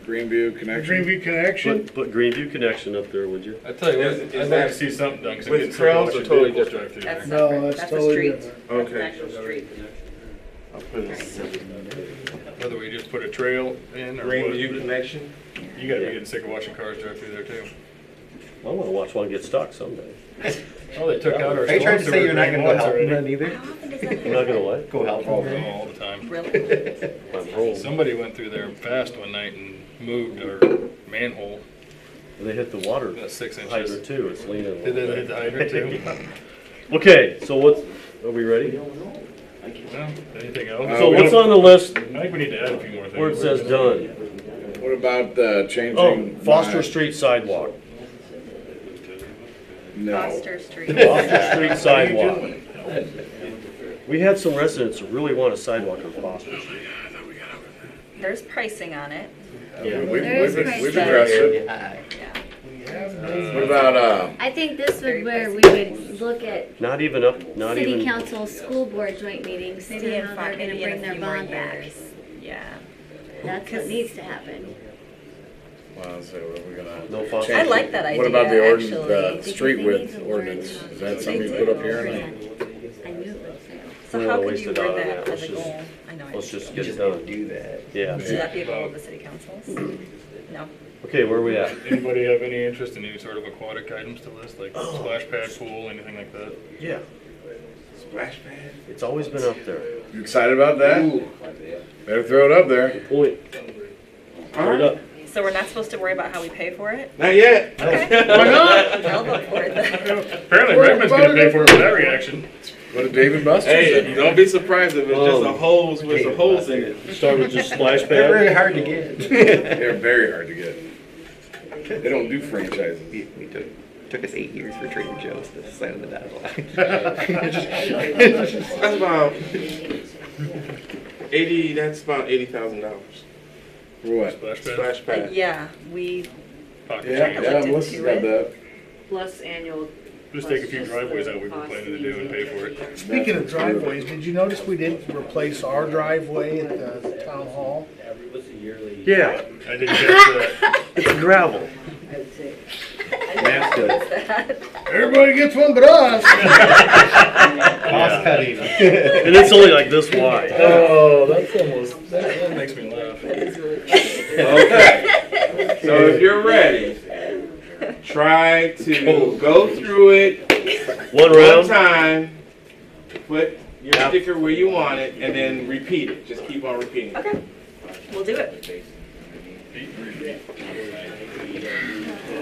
Greenview connection. Greenview connection, Put Greenview connection up there, would you? I tell you what, Is I'd like that to see something done, because with I'm getting trails sick or of totally vehicles different? drive through That's there. no, separate. that's That's a totally street. different. That's an Okay. actual street. I'll put it. Whether we just put a trail in or what. Greenview connection. You gotta be getting sick of watching cars drive through there too. I wanna watch one get stuck someday. Oh, they took out our. Are you trying to storm say sewer you're not drain gonna go once help them already. then either? How often does that I'm happen? not gonna what? Go help them. All the time. Really? I'm home. Somebody went through there fast one night and moved our manhole They hit the water about 6 inches. hydrant too, it's leaning a Did little they hit bit. the hydrant too? Okay, so are we ready? Well, anything else? So we what's don't- on the list I think we need to add a few more things. where it says done? What about changing? Oh, Foster my- Street sidewalk. No. Foster Street. Foster Street sidewalk. We had some residents who really want a sidewalk on Foster Street. There's pricing on it. Yeah. We've There is addressed price it. Yeah. What about I think this Very would where we pricey. would look at Not even up, not city even, council, school board joint meetings, Maybe to in how five, they're gonna maybe in bring a their few more bond back. years. Yeah. That's what needs to happen. Well, so what are we gonna? no Foster. I Street. like that idea, What about the actually. the Because street they width need to learn ordinance? how Is to that do something you it. put up here or not? I knew it would fail. So We how wanna could waste you it word on that that. as Let's a just- goal? I know. Let's just You get it just need to done. do that. Yeah. Should that be a goal of the city councils? No. Okay, where are we at? Anybody have any interest in any sort of aquatic items to list, like Oh. splash pad, pool, anything like that? Yeah, Splash pad. it's always been up there. You excited about that? Better throw it up there. Good point. Put it up. So we're not supposed to worry about how we pay for it? Not yet. Okay. Why not? I'll vote for it then. Apparently Redmond's gonna pay for it with that reaction. What did David Buster Hey, say? don't be surprised if it's just a hose with some holes in it. Start with just splash They're very pad. hard to get. They're very hard to get. They don't do franchises. We took us 8 years for Trader Joe's to sign on the dotted line. That's about 80. That's about $80,000. For what? Splash pad. Splash pad. Yeah, we, Pocket Yeah, change. yeah, Melissa's got that. Plus annual. Just take a few driveways out we were planning to do and pay for it. Speaking of driveways, did you notice we didn't replace our driveway at the town hall? Yeah, I didn't catch that. it's gravel. Matt's good. Everybody gets one but us. Cost cutting. And it's only like this wide. Oh, that's almost, that makes me laugh. Okay. So if you're ready, try to go through it One one round. time, put your sticker where you want it, and then repeat it. Just keep on repeating. okay, we'll do it.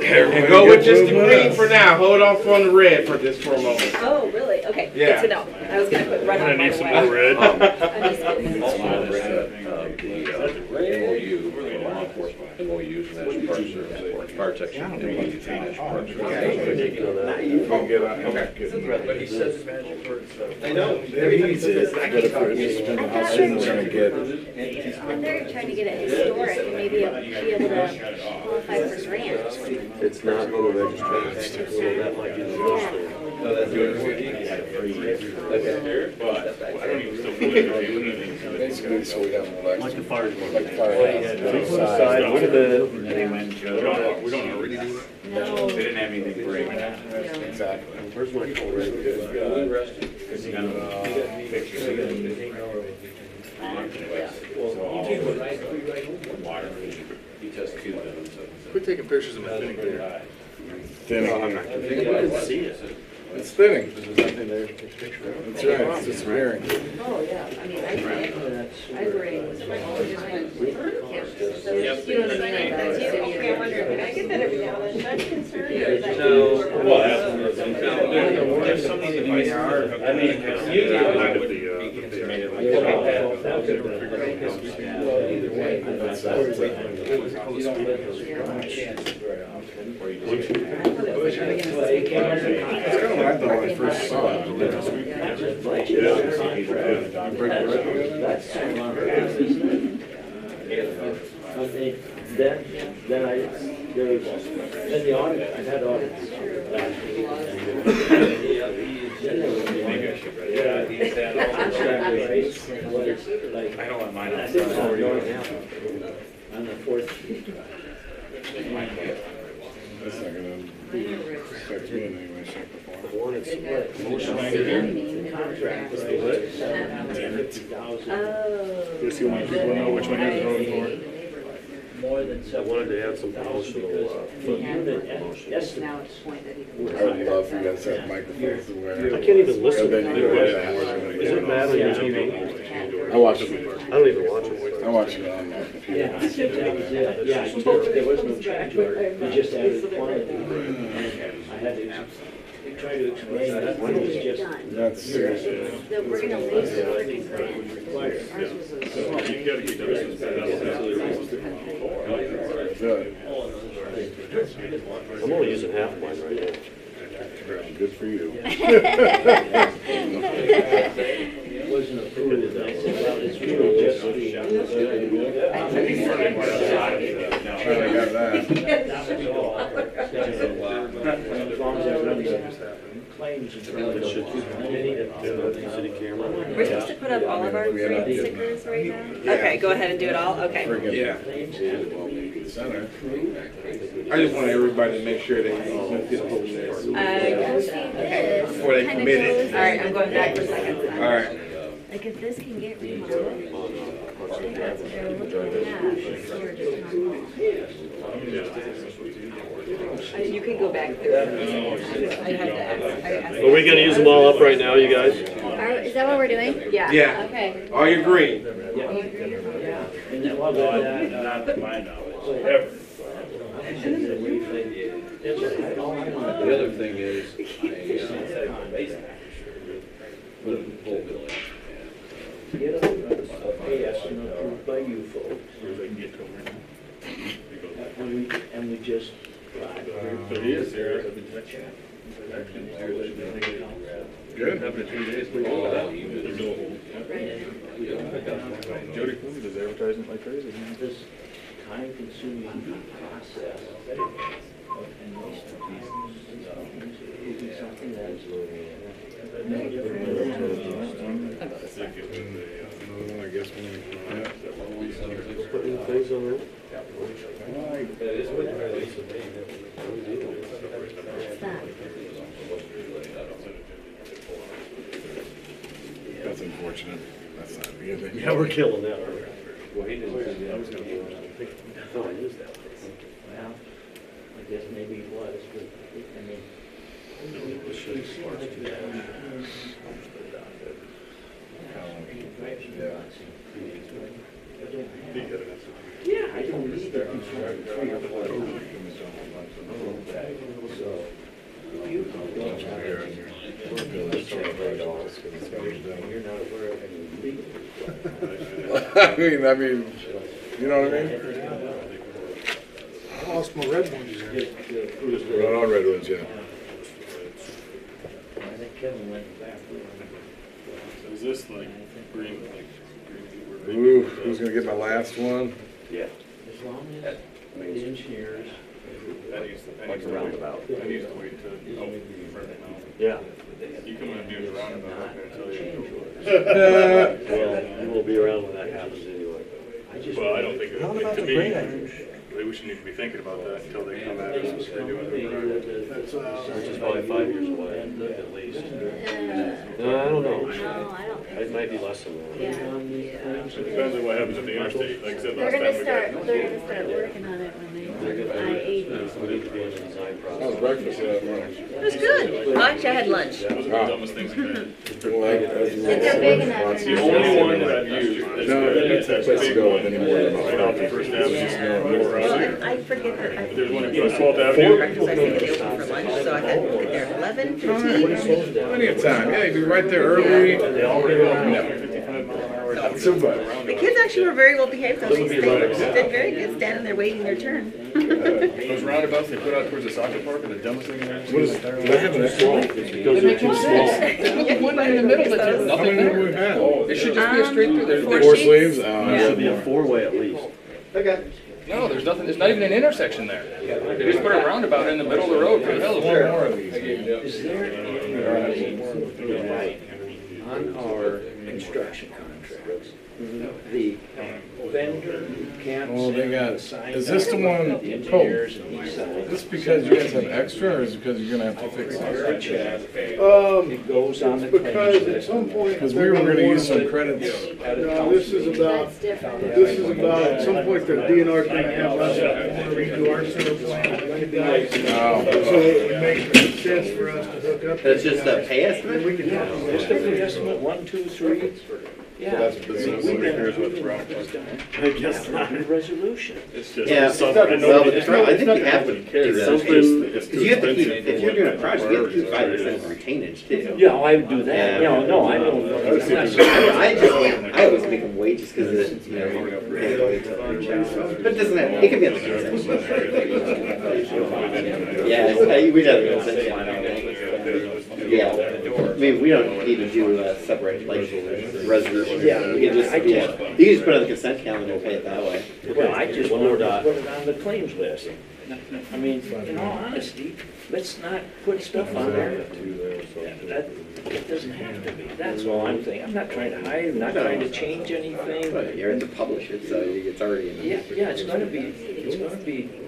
And go with just the green for now. Hold off on the red for a moment. Oh, really? Okay, Yeah. good to know. I was gonna put red I on need right some away. more red. I'm just kidding. Fire protection. But he says I know. He says how soon we're gonna get. And they're trying to get it historic and maybe be able to qualify for grants. It's not on the registry, so that might be the first thing. Basically, so we have an election. Like the fire Like department. the firehouse. We put aside, would have been, We don't already do that. No. They didn't have anything great. Exactly. where's my call Quit taking pictures of my thing there. Thinning. You can see it. It's thinning. There's nothing there to take a picture of. That's right. It's disappearing. Oh, yeah, I mean, I bring was just went, you know what I mean? I get that every now and then. I'm concerned. There's so many devices. I mean, It's kind of like that when I first saw it. Then there was, then the audit, I had audits last week. I don't want mine on. On the fourth. That's not gonna affect me in any way, shape, or form. One is split. Motion contract was split. $750,000. Oh. Just you want people to know which one you're voting for. More than I wanted to add some promotional, the unit estimate. Now it's point that he I would love for you guys to have microphones to I wear. can't even listen. And then you would have more than Is it bad on your TV? I watch it. I don't even watch it. I watch it on my computer. Yeah, that was it. Yeah, there was no change order. We just added quantity. I had to try to explain that one was just. That's that we're gonna lose the working grant. Ours was a small. You gotta keep those. good. I'm only using half mine right now. Good for you. It wasn't approved, and I said, well, it's really just the. Finally got that. As long as I run the claims and. City camera. We're supposed to put up all of our free stickers right now? Okay, go ahead and do it all, okay. Yeah. Center. I just want everybody to make sure they get a hold of this Okay, before they commit it. all right, I'm going back for a second. All right. Like if this can get remodeled, I think that's what they're looking at, before just You can go back through. I have to ask. Are we gonna use them all up right now, you guys? Is that what we're doing? Yeah. Yeah. Okay. All your green. And then, well, not to my knowledge. ever. The other thing is, Get a estimate approved by you folks. And we just. but he is here. Good. Having 2 days. Jody Clooney does advertising like crazy. This time-consuming process and waste of these, it would be something that's I guess Putting things on there. that's unfortunate. That's not a good thing. Yeah, we're killing that. Well, he didn't say that. I was gonna be I thought I used that. well, I guess maybe it was, but I mean. Yeah, I don't need to confirm 3 or 4 times. So, you can go you're not aware of any legal. I mean, you know what I mean? I lost my red ones. Not on redwoods, yeah. I think Kevin went back. So is this like green, Ooh, who's gonna get my last one? Yeah. As long as the engineers. Like a roundabout. That needs to wait till, Yeah. you come in and do the roundabout, I'm gonna tell you. Well, you won't be around when that happens anyway. Well, I don't think, to me, we should need to be thinking about that until they come at us and say doing the project. Which is probably 5 years away, at least. No, I don't know. No, I don't think It might be less than that. Yeah. It depends on what happens at the interstate, like I said They're last gonna time we start, got. they're gonna start working on it when they, I-80. We need to be in the design How's process. breakfast last morning? It was good. Lunch, I had lunch. That was the dumbest thing I've had. They're big enough. The only one that I've used, that's good, it's that big one, right off the First Avenue, more around here. I forget that. I There's one across 12th Avenue. Breakfast, I think they open for lunch, so I had to get there at 11, 15. Plenty of time. Yeah, you'd be right there early. They all get on 55 mile an hour. Not too much. The kids actually were very well behaved, though. They did very good standing there waiting their turn. Those roundabouts they put out towards the soccer park are the dumbest thing I've ever seen. What is, do they have an extra one? Because they're too small. Yeah, one in the middle, but there's How many do we have? It should just be a straight through. Four Four sheets? sleeves? It should be a four-way at least. Okay. No, there's nothing, there's not even an intersection there. They just put a roundabout in the middle of the road for the hell of One it. more of these. Is there on our construction contracts, the vendor who can't Well, they got, the sign is this the one, the engineers and he is signs. this because you guys have extra or is it because you're gonna have to fix it? Check. Um, It goes on the because claims at list. some point. Because we were gonna use some credits. No, this is about, That's different. this is about, at some point, the DNR can have us redo our sewer plan. Oh. So it would make sense for us to hook up. That's just a pay estimate? We can have. Just a free estimate, 1, 2, 3. Yeah. That's business. Here's what's wrong. I guess not. Resolution. It's just Yeah, something well, nobody the problem, I think you have to It's do that. something, Because you have to keep, if you're doing a project, you have to keep 5% retainage too. Yeah, I would do that. Yeah. You know, no, I don't. I always make them wait just because it, you know, but it doesn't have, it can be on the consent. Yeah, we'd have a consent line on that. Yeah, I mean, we don't need to do a separate, like, resolution. Yeah. We can just, yeah, you can just put it on the consent calendar and pay it that way. Well, I just wanted to put it on the claims list. I mean, in all honesty, let's not put stuff on there that it doesn't have to be. That's all I'm saying. I'm not trying to hide, I'm not trying to change anything. But you're to publish it, so it's already in. Yeah, yeah, it's gonna be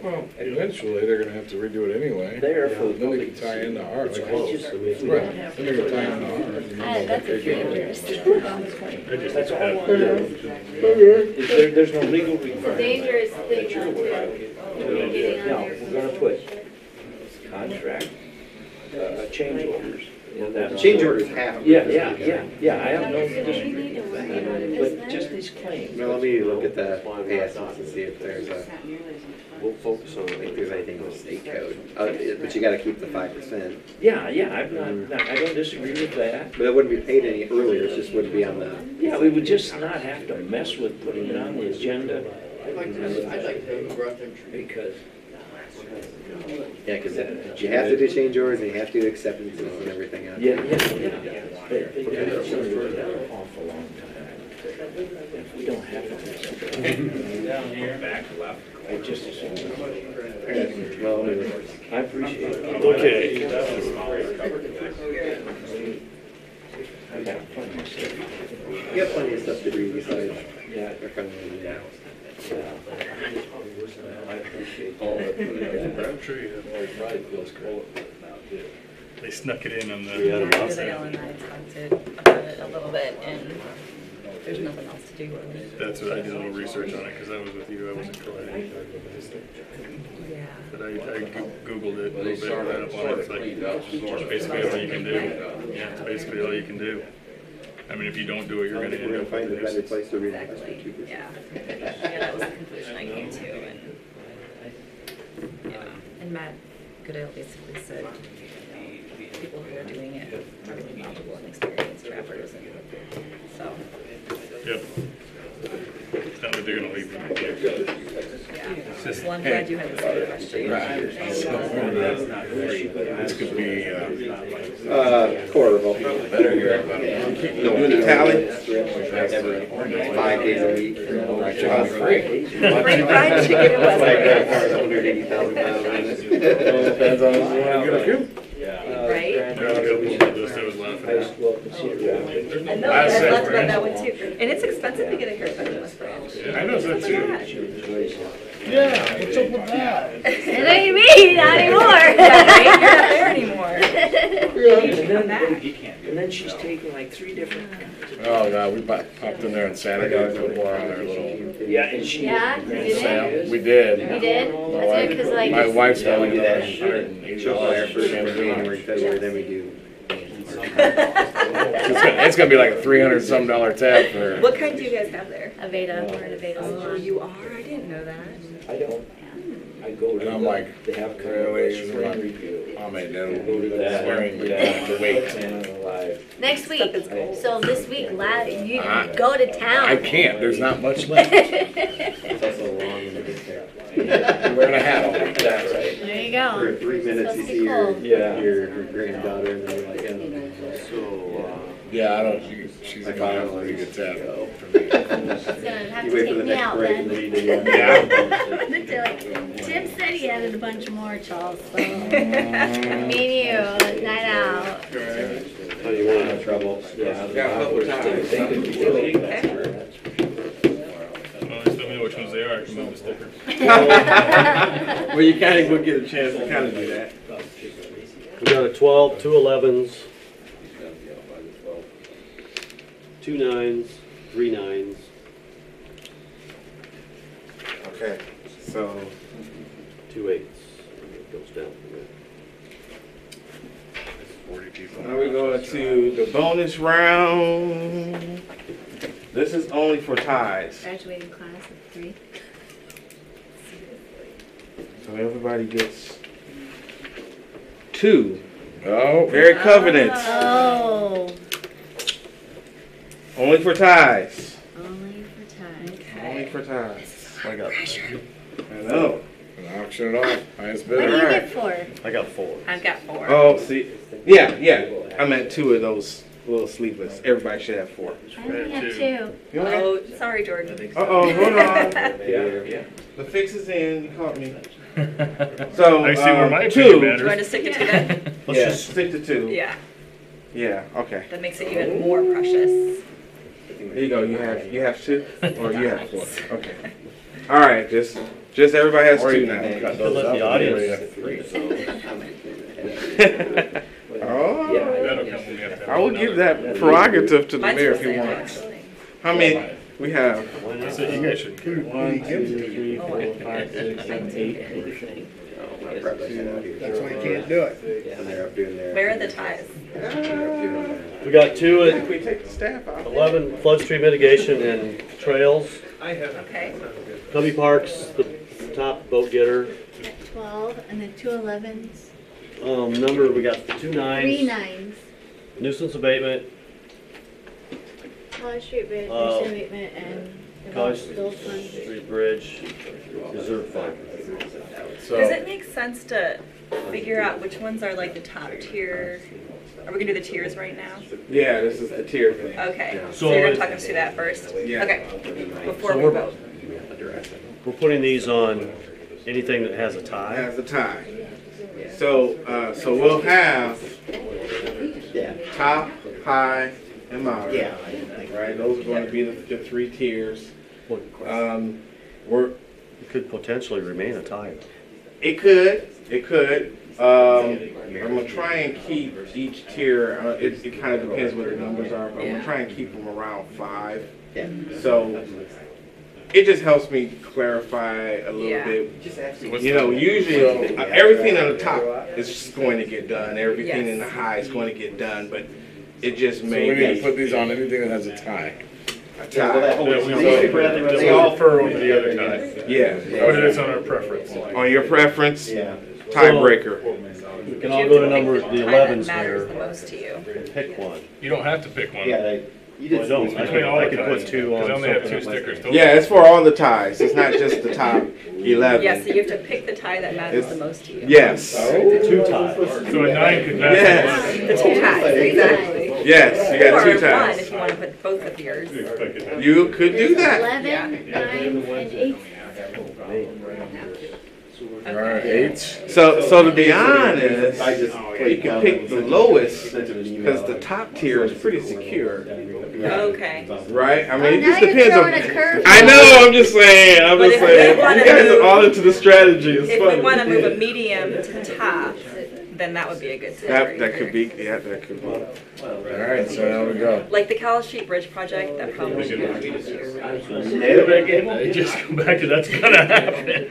Well, eventually they're gonna have to redo it anyway. there for the Then they public. can tie into ours. I just, Right, if we then don't have they can tie into to. ours. That's a dangerous. That's all I want to do. Is there's no legal It's a requirement. dangerous thing not to, getting No, on we're your. gonna put contract, change orders, Change orders have. Yeah, I have no disagreement with that, but just these claims. Well, let me look at the ASS and see if there's a, We'll focus on if there's anything with state code. But you gotta keep the 5%. Yeah, I'm not, I don't disagree with that. But it wouldn't be paid any earlier, it just wouldn't be on the. Yeah, we would just not have to mess with putting it on the agenda. Because. Yeah, because you have to do change orders and you have to do acceptances and everything else. Yeah. They got an awful long time. If we don't have to do something. Down here, back left. I just assume. Well, I appreciate it. Okay. I got plenty of stuff. you got plenty of stuff to read besides. Yeah. our kind of, yeah. I appreciate all that. I'm sure you have. They snuck it in on the. We had them last Dale time. and I talked about it a little bit, and there's nothing else to do really. That's what I did a little research on it, because I was with you, I wasn't Troy. Yeah. But I Googled it a little bit, read up on it, it's like, basically all you can do. Yeah, it's basically all you can do. I mean, if you don't do it, you're gonna end We're up gonna find a with better this. place to read it. Yeah. Yeah, that was the conclusion I came to, and, yeah, and Matt Goodale basically said, people who are doing it are really knowledgeable and experienced trappers, and so, Yep. It's not that they're gonna leave. yeah. Well, I'm glad you had the same question. This could be, Horrible. Doing the tally? 5 days a week. Free fried chicken in That's like West cars 180,000 miles on it. depends on if you want to get a few. Right? There's a couple of those I was laughing at. I know, I left about that one too. And it's expensive to get a haircut in West Branch. I know that Yeah, what's up with that? It ain't me, not anymore. Yeah, right? You're not there anymore. You should come back. And then she's taking like 3 different. Oh, God, we popped in there on Saturday to go on our little Yeah, and she. Yeah, you did sale. it? We did. You did? That's good, cause like. My wife's Yeah, we going do to that. She'll buy our first January, February, then we do. It's gonna be like a $300-some tab for her. What kind do you guys have there? Aveda, we're at Aveda. Oh, you are? I didn't know that. I don't. I go to. And I'm like, they have kind of really? a spring review. Oh, man, Go to that'll that. swearing, but you Yeah. have to wait. And on the live. Next week, so this week, you Ah. go to town. I can't, there's not much left. It's also long when you get there. I'm wearing a hat all week. That's right. There you go. For 3 minutes, you Supposed to see be your, cold. Yeah. your granddaughter, and then you're like, yeah. Yeah, I don't, she's Like, gonna have a pretty good tab for me. She's gonna have You to wait for the take me next out break and then. then you do They're like, Tim said he added a bunch more, Charles, so. Me and you, night out. How do you want it? trouble. Yeah. Got a couple times. Well, just let me know which ones they are, I can move the stickers. Well, you kind of will get a chance to kind of do that. We got a 12, 2 11s, 2 9s, 3 9s. Okay, so 2 8s. It goes down from there. 40 people. now we're going to the bonus round. This is only for ties. Graduating class of 3. So everybody gets 2. Oh, Very covenant. Oh, Only for ties. only for time. Only for ties. I got, I know. auction it off, highest What do bidder. you Alright. get for? I got 4. I've got 4. Oh, see, yeah. I meant 2 of those little sleeveless. Everybody should have 4. I only have 2. You okay? Oh, sorry, Jordan. Uh-oh, hold on. The fix is in. You caught me. So I see where my 2. opinion Do you want matters. to stick it to that? Let's Yeah, just stick to 2. Yeah, Yeah. Okay. that makes it even more precious. There you go. You have 2, or you have 4. Okay. All right. Just everybody has 2 now. Got let those the up, audience- everybody have 3, so. Oh. That'll come when we have to have I will another. give that prerogative to the Mine's mayor the if he same, wants. actually. How many? We have So you guys shouldn't care. 1, 2, 3, 4, 5, 6, 7, 8. That's why you can't do it. And they're up doing their. Where are the ties? We got two If at we take the staff out. 11, flood stream mitigation and trails. Okay. Cubby Park's the top boat getter. At 12, and then 2 11s, Number, we got 2 3 9s. 9s. Nuisance abatement, College Street Bridge, Uh, Nuisance abatement, and College those ones. Street Bridge, Reserve Fund. Does it make sense to figure out which ones are like the top tier? Are we gonna do the tiers right now? Yeah, this is the tier thing. Okay, So so you're gonna it- talk us through that first? Yeah. Okay, before So we we're- vote. We're putting these on anything that has a tie. Has a tie. So, so we'll have Yeah. top, high, and moderate. Yeah. Right, those are going to be the 3 tiers. Well, We're, it could potentially remain a tie. it could. I'm gonna try and keep each tier. It kind of depends what the numbers are, but I'm gonna try and keep them around 5. Yeah. So it just helps me clarify a little Yeah. bit. You know, usually everything on the top is just going to get done. Everything in the high is going to get done, but it just So may we're gonna be put these on anything that has a tie. a Yeah, well, that tie. whole- They all prefer over the other tie. Yeah, But it's on our preference. on your preference, Yeah. tiebreaker. We But can you all have go to to pick number, the the tie that 11s matters here, the most to you. and pick one. You don't have to pick one. Yeah, you Well, I just. don't. It's between all I the could ties. put 2 Because on I only have 2 something. stickers. Those- Yeah, it's for all the ties. It's not just the top 11. Yeah, so you have to pick the tie that matters the most to you. Yes. 2 ties. So a 9 could match Yes. The 2 ties, exactly. Yes, you got 2 Or 1 ties. if you wanna put both of yours. You could do that. 11, 9, and 8. All right, 8. So to be honest, you can pick the lowest because the top tier is pretty secure, Okay. right? I mean, Oh, it now just you're depends on. throwing a curve. I know. I'm just saying. I'm But just if we saying. wanna You guys move- are all into the strategy. It's If we funny. wanna move a medium to the top, then that would be a good tip. That could be. Yeah, that could be. All right, so now we go. Like the College Street Bridge project, that probably should be this year. They just go back to that's gonna happen.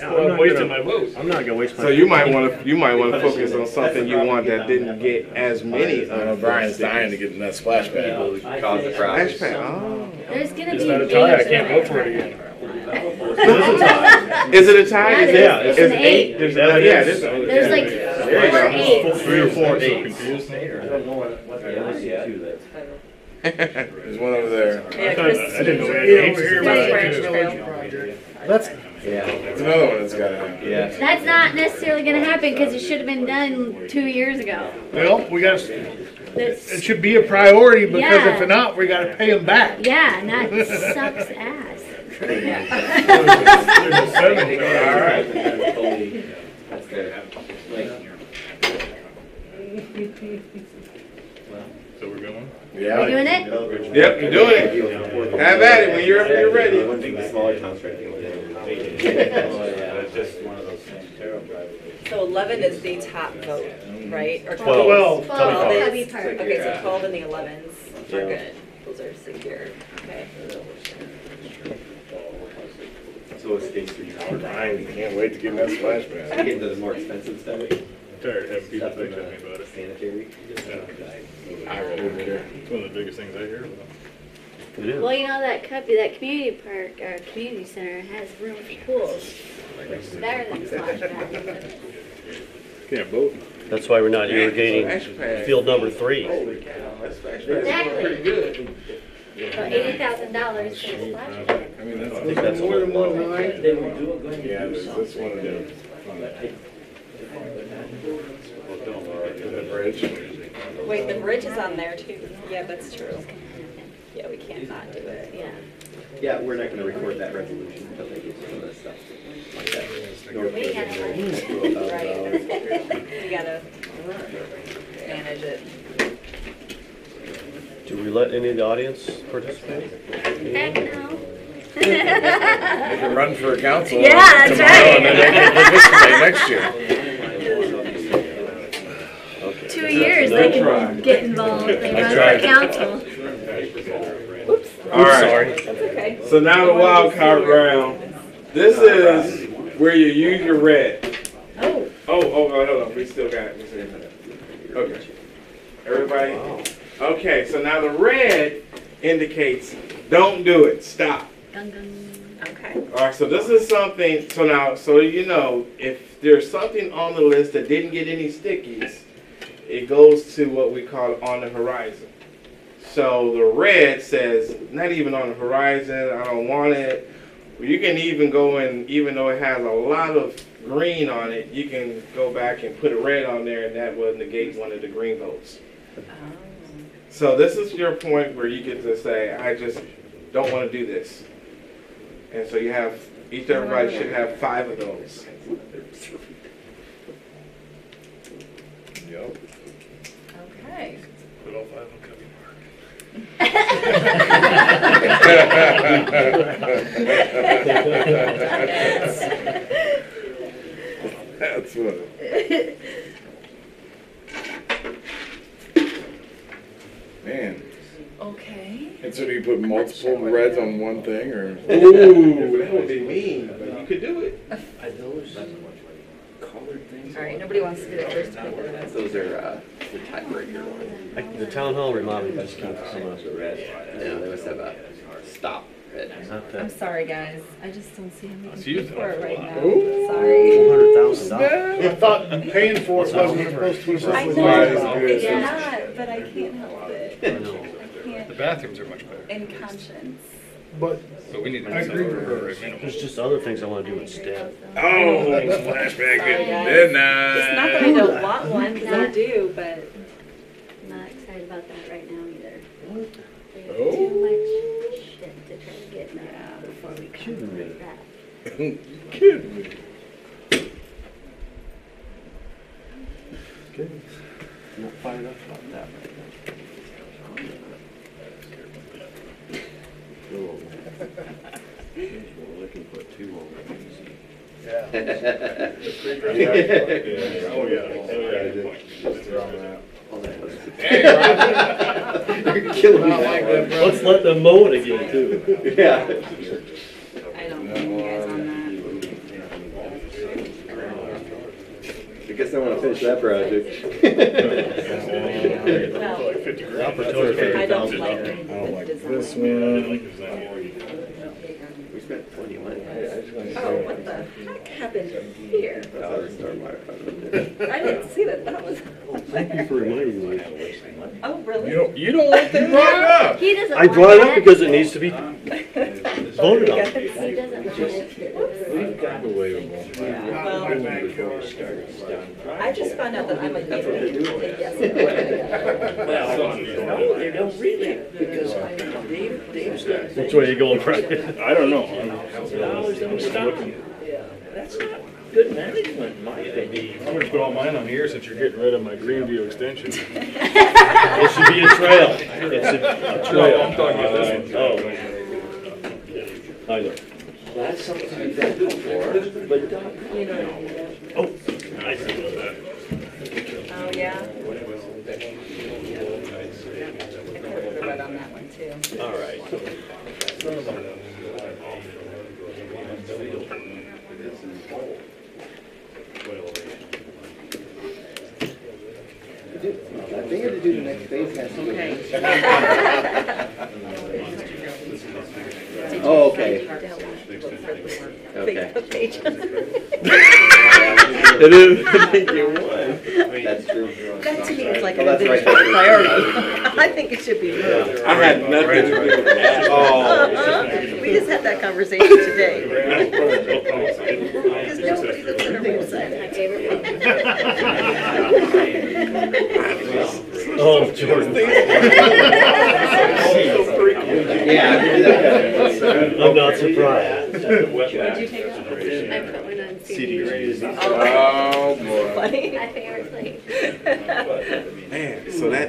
I'm wasting my vote. I'm not gonna waste my. So you might want to focus on something you want that didn't get as many. I know Brian's dying to get in that splash pad. Splash pad. Oh. There's gonna It's be not a tie, I 8. can't vote for it again. Is it a tie? Yeah, Is it- there's- is there's it an 8? There's a, yeah, there's There's like There you 4 go. 8s. 3 or 4 So 8s. confused. There's one over there. Yeah, I Chris, didn't know we had Yeah, 8s. over here West by Branch the Trail. village project. That's, There's another one that's got to yeah. That's not necessarily gonna happen because it should have been done 2 years ago. Well, we got, That's, it should be a priority because Yeah. if not, we gotta pay them back. yeah, and that sucks ass. There's a 7. All right. So we're going? You Yeah. doing it? Yep, you're doing it. Have at it when you're ready. so 11 is the top vote, right? Or 12. 12, is- Cubby Park. Okay, so 12 and the 11s are good. Those are secure, okay. So it's case for you. Brian, can't wait to get in that splash pad. Get into the more expensive stuff. Tired of having people bitch at me about it. Sanitary. I really don't care. It's one of the biggest things I hear about. It is. Well, you know that community park or community center has room for pools, which is better than splash pad. Can't vote. That's why we're not irrigating Splash pad. field number 3. That splash pad is Exactly. pretty good. So $80,000 for a splash pad. I mean, that's I think that's More than one line. yeah. This one of them. The bridge. Wait, the bridge is on there too. Yeah, that's true. Yeah, we can't not do it. Yeah. Yeah, we're not gonna record that resolution until they get some of this stuff like that. We gotta Right. You gotta manage it. Do we let any of the audience participate? Heck no. They can run for a council Yeah, that's tomorrow and then they can participate next year. 2 years they can get involved. They run for council. All right. Sorry. That's okay. So now the wild card round. This is where you use your red. Oh. Hold on. We still got it. Okay. Everybody? Okay, so now the red indicates don't do it. Stop. Okay. All right, so this is something, so you know, if there's something on the list that didn't get any stickies, it goes to what we call on the horizon. So the red says, not even on the horizon, I don't want it. You can even go in, even though it has a lot of green on it, you can go back and put a red on there, and that will negate one of the green votes. So this is your point where you get to say, I just don't want to do this. And so you have, everybody should have 5 of those. Yep. Okay. Put all 5 on cookie That's what. Man. Okay. And so do you put multiple reds on one thing, or? Ooh, that would be mean, but you could do it. Are those colored things? All right, nobody wants to do it first. Those are the tiebreaker ones. The town hall remodeling just came to some of the red. Yeah, they must have a stop red. I'm sorry, guys. I just don't see him It's making used for it right a now. Ooh. Sorry. $400,000. I thought paying for it wasn't supposed to be I something. know, good. it's not, but I can't help it. I The can't, bathrooms are much better, in conscience. But but we need to I do agree something with for her. a minimum. There's just other things I want to do instead. Oh, flashback Sorry, at guys. midnight. It's not that I don't want one, because I do, but Not excited about that right now either. There's Oh. too much shit to try to get now before we come Kidding me. with that. Kidding me. Good. Not fired up about that right now. I can put 2 on the easy. Oh, yeah. You're killing me. Let's let them mow it again, too. Yeah. I don't think you guys on that. I guess I want to finish that project. I don't like the This design. one. We spent plenty of money. Oh, what the heck happened here? I didn't see that was. Thank you for reminding me. Oh, really? You don't want that brought up. He doesn't I want brought it up that. because it needs to be voted on. He doesn't want it. We've got unbelievable. Well, I just found out that I'm a That's what they do. yes. Well, no, they don't really, because Dave's got Which way are you going, Frank? I don't know. $1,000 on stock. That's not good management, in my opinion. I'm gonna put all mine on here since you're getting rid of my Greenview extension. It should be a trail. It's a trail. No, I'm talking about this one. Oh. Either. That's something you've got to for, but don't clean up. Oh, I see about that. Oh, yeah. I could have put a red on that one too. All right. I think I had to do the next phase. Oh, okay. Okay. It is. I think you won. That's true. That to me is like Oh, an that's right. individual priority. I think it should be moved. I had nothing to do with that. We just had that conversation today. Because nobody that's in a website. My favorite thing. Oh, Jordan. Yeah. I'm not surprised. What'd you take out? I put one on CD. Oh, boy. Funny. My favorite thing. Man, so that,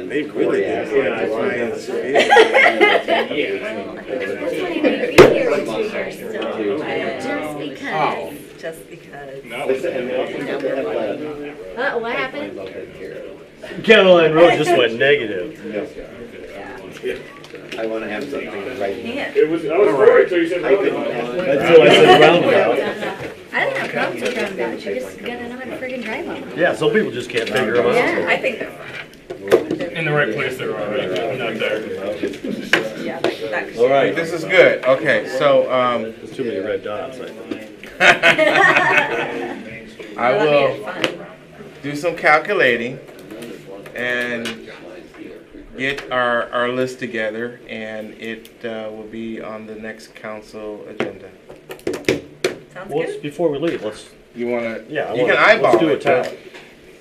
they really did like the Lions field. That's why I may be here in 2 years still. Just because. Just because. What happened? Caroline Road just went negative. I want to have something to write. Can't. It was, I was for it until you said roundabout. Until I said roundabout. I don't have problems with roundabouts, you just gotta know how to friggin' drive them. Yeah, some people just can't figure them out. Yeah. I think, In the right place there already, not there. yeah, that All right, This is good. Okay, so there's too many red dots, I think. I that made will it fun. do some calculating and get our list together, and it will be on the next council agenda. Sounds Well, good. before we leave, let's, You want to? yeah, You can eyeball let's do a it. tally.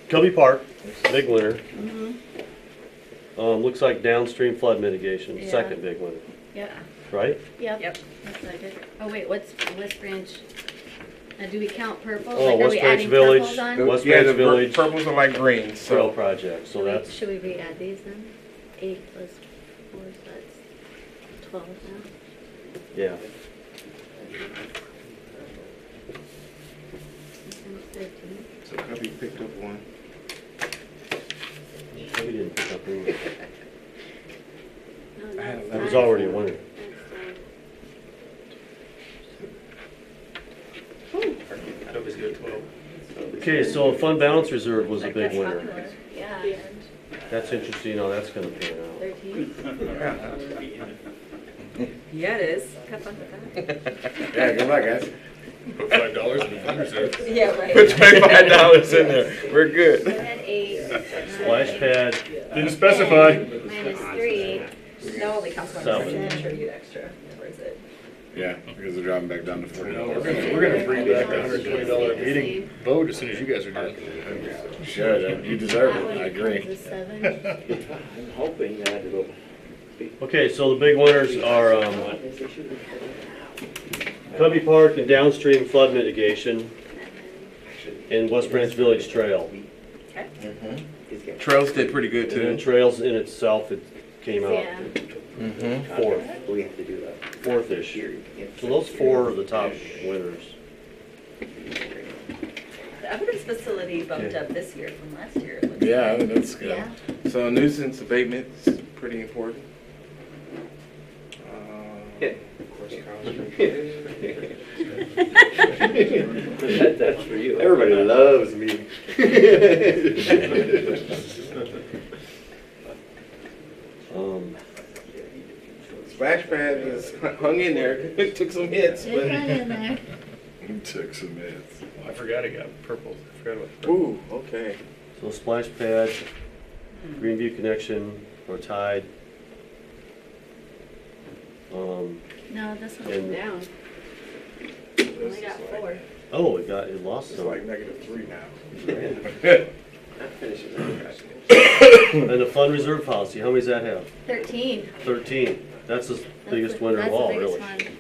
Cubby Park, big winner. Looks like downstream flood mitigation, Yeah. second big winner, Yeah, right? yep. Yep. That's not good. Oh wait, what's West Branch? Do we count purple? Oh, Like, are West we Branch adding Village. purples on? West Yeah, Branch the Village purples are like greens. Trail So project, so that's, Should we re-add these then? 8 plus 4, so that's 12 now. yeah. Times 13. so Cubby picked up one. We didn't pick up any. No, I had that's That was nine. already a winner. I'd always go 12. Okay, so fund balance reserve was a big That's winner. popular. Yeah, That's interesting how that's gonna pan out. 13. Yeah, it is. Have fun with that. Yeah, good luck, guys. Put $5 in the fund reserve. Yeah, right. Put $25 in there. We're good. So we had 8. Splash pad, Didn't specify. Minus 3. No, the council Seven. members contribute extra towards it. Yeah, because they're dropping back down to No, 40. we're gonna bring back the $120 a meeting vote as soon as you guys are done. Should, you deserve it, I agree. Is a 7. I'm hoping that it'll okay, so the big winners are, Cubby Park and downstream flood mitigation and West Branch Village Trail. Trails did pretty good And then too. trails in itself, it came out Yeah. fourth, fourth-ish. So those four are the top winners. The evidence facility bumped Okay. up this year from last year. It looks Yeah, I like. think that's good. Yeah. So nuisance abatement is pretty important. That's for you. Everybody loves me. Splash pad is hung in there. It took some hits, It's but not in there. Took some hits. Oh, I forgot I got purple. I forgot about purple. ooh, okay. So splash pad, Greenview Connection, or Tide. No, this one's And- down. Only got 4. Oh, it lost It's some. like -3 now. That finishes that. And the fund reserve policy, how many does that have? 13. 13. That's the That's biggest the- winner of that's the all, biggest really. one.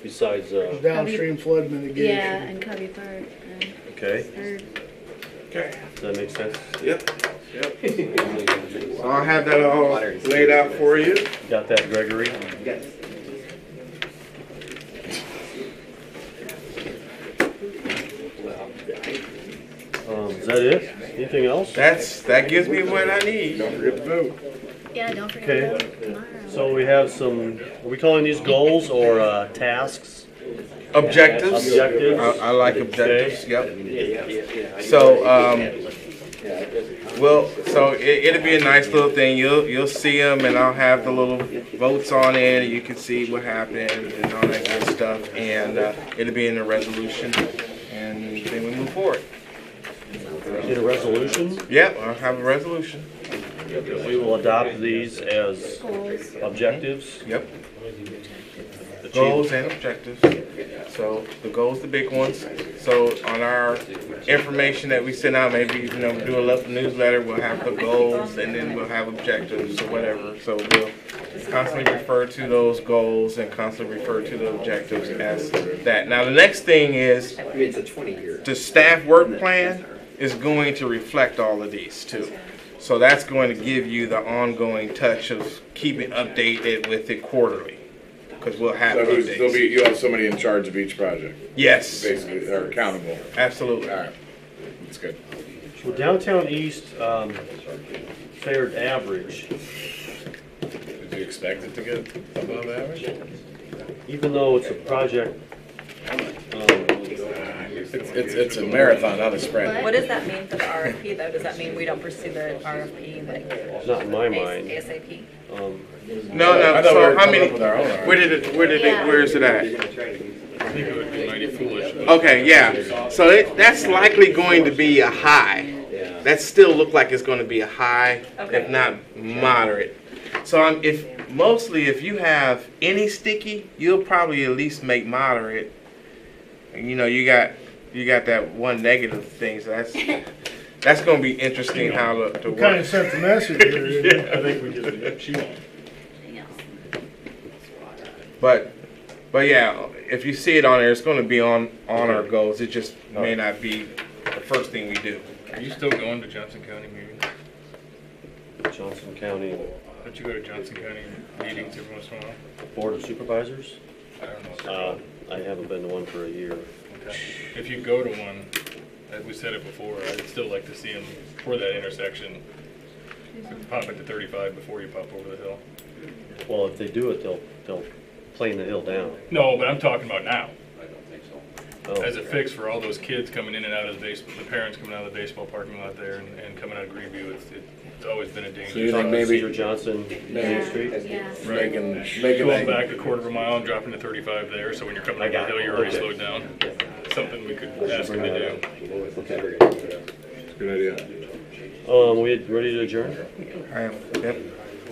Besides, Downstream flood mitigation. Yeah, and Cubby Park. okay, Third. Okay. does that make sense? Yep. So I'll have that all laid out for you. Got that, Gregory? Yes. Is that it? Anything else? That gives me what I need. Don't forget to vote. Yeah, don't forget Okay. to vote tomorrow. So we have some, are we calling these goals or tasks? Objectives. Objectives. I like objectives. Okay. Yep. So it'll be a nice little thing. You'll see them, and I'll have the little votes on it, and you can see what happened and all that good stuff. And it'll be in the resolution, and then we move forward. In a resolution, Yep, I'll have a resolution. we will adopt these as Goals. objectives. Yep. Goals and objectives. So the goals, the big ones. So on our information that we send out, maybe do a little newsletter. We'll have the goals, and then we'll have objectives or whatever. So we'll constantly refer to those goals and constantly refer to the objectives as that. Now the next thing is I mean, it's a 20-year. the staff work plan is going to reflect all of these too. So that's going to give you the ongoing touch of keeping updated with it quarterly. Because we'll have updates. You'll have somebody in charge of each project, Yes, basically, or accountable. absolutely. All right, that's good. Well, downtown east fared average, Did you expect it to get above average? even though it's a project It's a marathon, not a sprint. What does that mean for the RFP though? Does that mean we don't pursue the RFP like Not in my mind. ASAP? No, I thought we so were how coming many, up with our own. where is it at? I think it would be mighty foolish. but- Okay, yeah. So that's likely going to be a high. That still look like it's going to be a high, Okay. if not moderate. So if you have any sticky, you'll probably at least make moderate. And you got that one negative thing. So that's going to be interesting how to Kind of work. sent the message here, didn't it? I think we did it. She won't. But yeah, if you see it on there, it's going to be on our goals. It just may not be the first thing we do. Are you still going to Johnson County meetings? Johnson County Don't you go to Johnson County meetings every once in a while? Board of Supervisors. I don't know. What they're called. I haven't been to one for a year. Okay. If you go to one, as we said it before, I'd still like to see them for that intersection. Pop into 35 before you pop over the hill. Well, if they do it, they'll plane the hill down. No, but I'm talking about now. Oh. As a fix for all those kids coming in and out of the parents coming out of the baseball parking lot there and coming out of Greenview, it's always been a danger. So you think maybe Cedar Johnson, Main Street. Yeah. making Going that, back a quarter of a mile and dropping to 35 there, so when you're coming up the hill, you're already Okay. slowed down. Something we could ask them to do. good idea. We ready to adjourn? I am. Yep.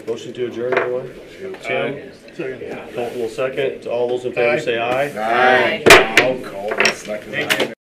Motion to adjourn, everyone? Tim? Colton will second. All those in favor say aye. Aye. Oh, Colton snuck his eye in.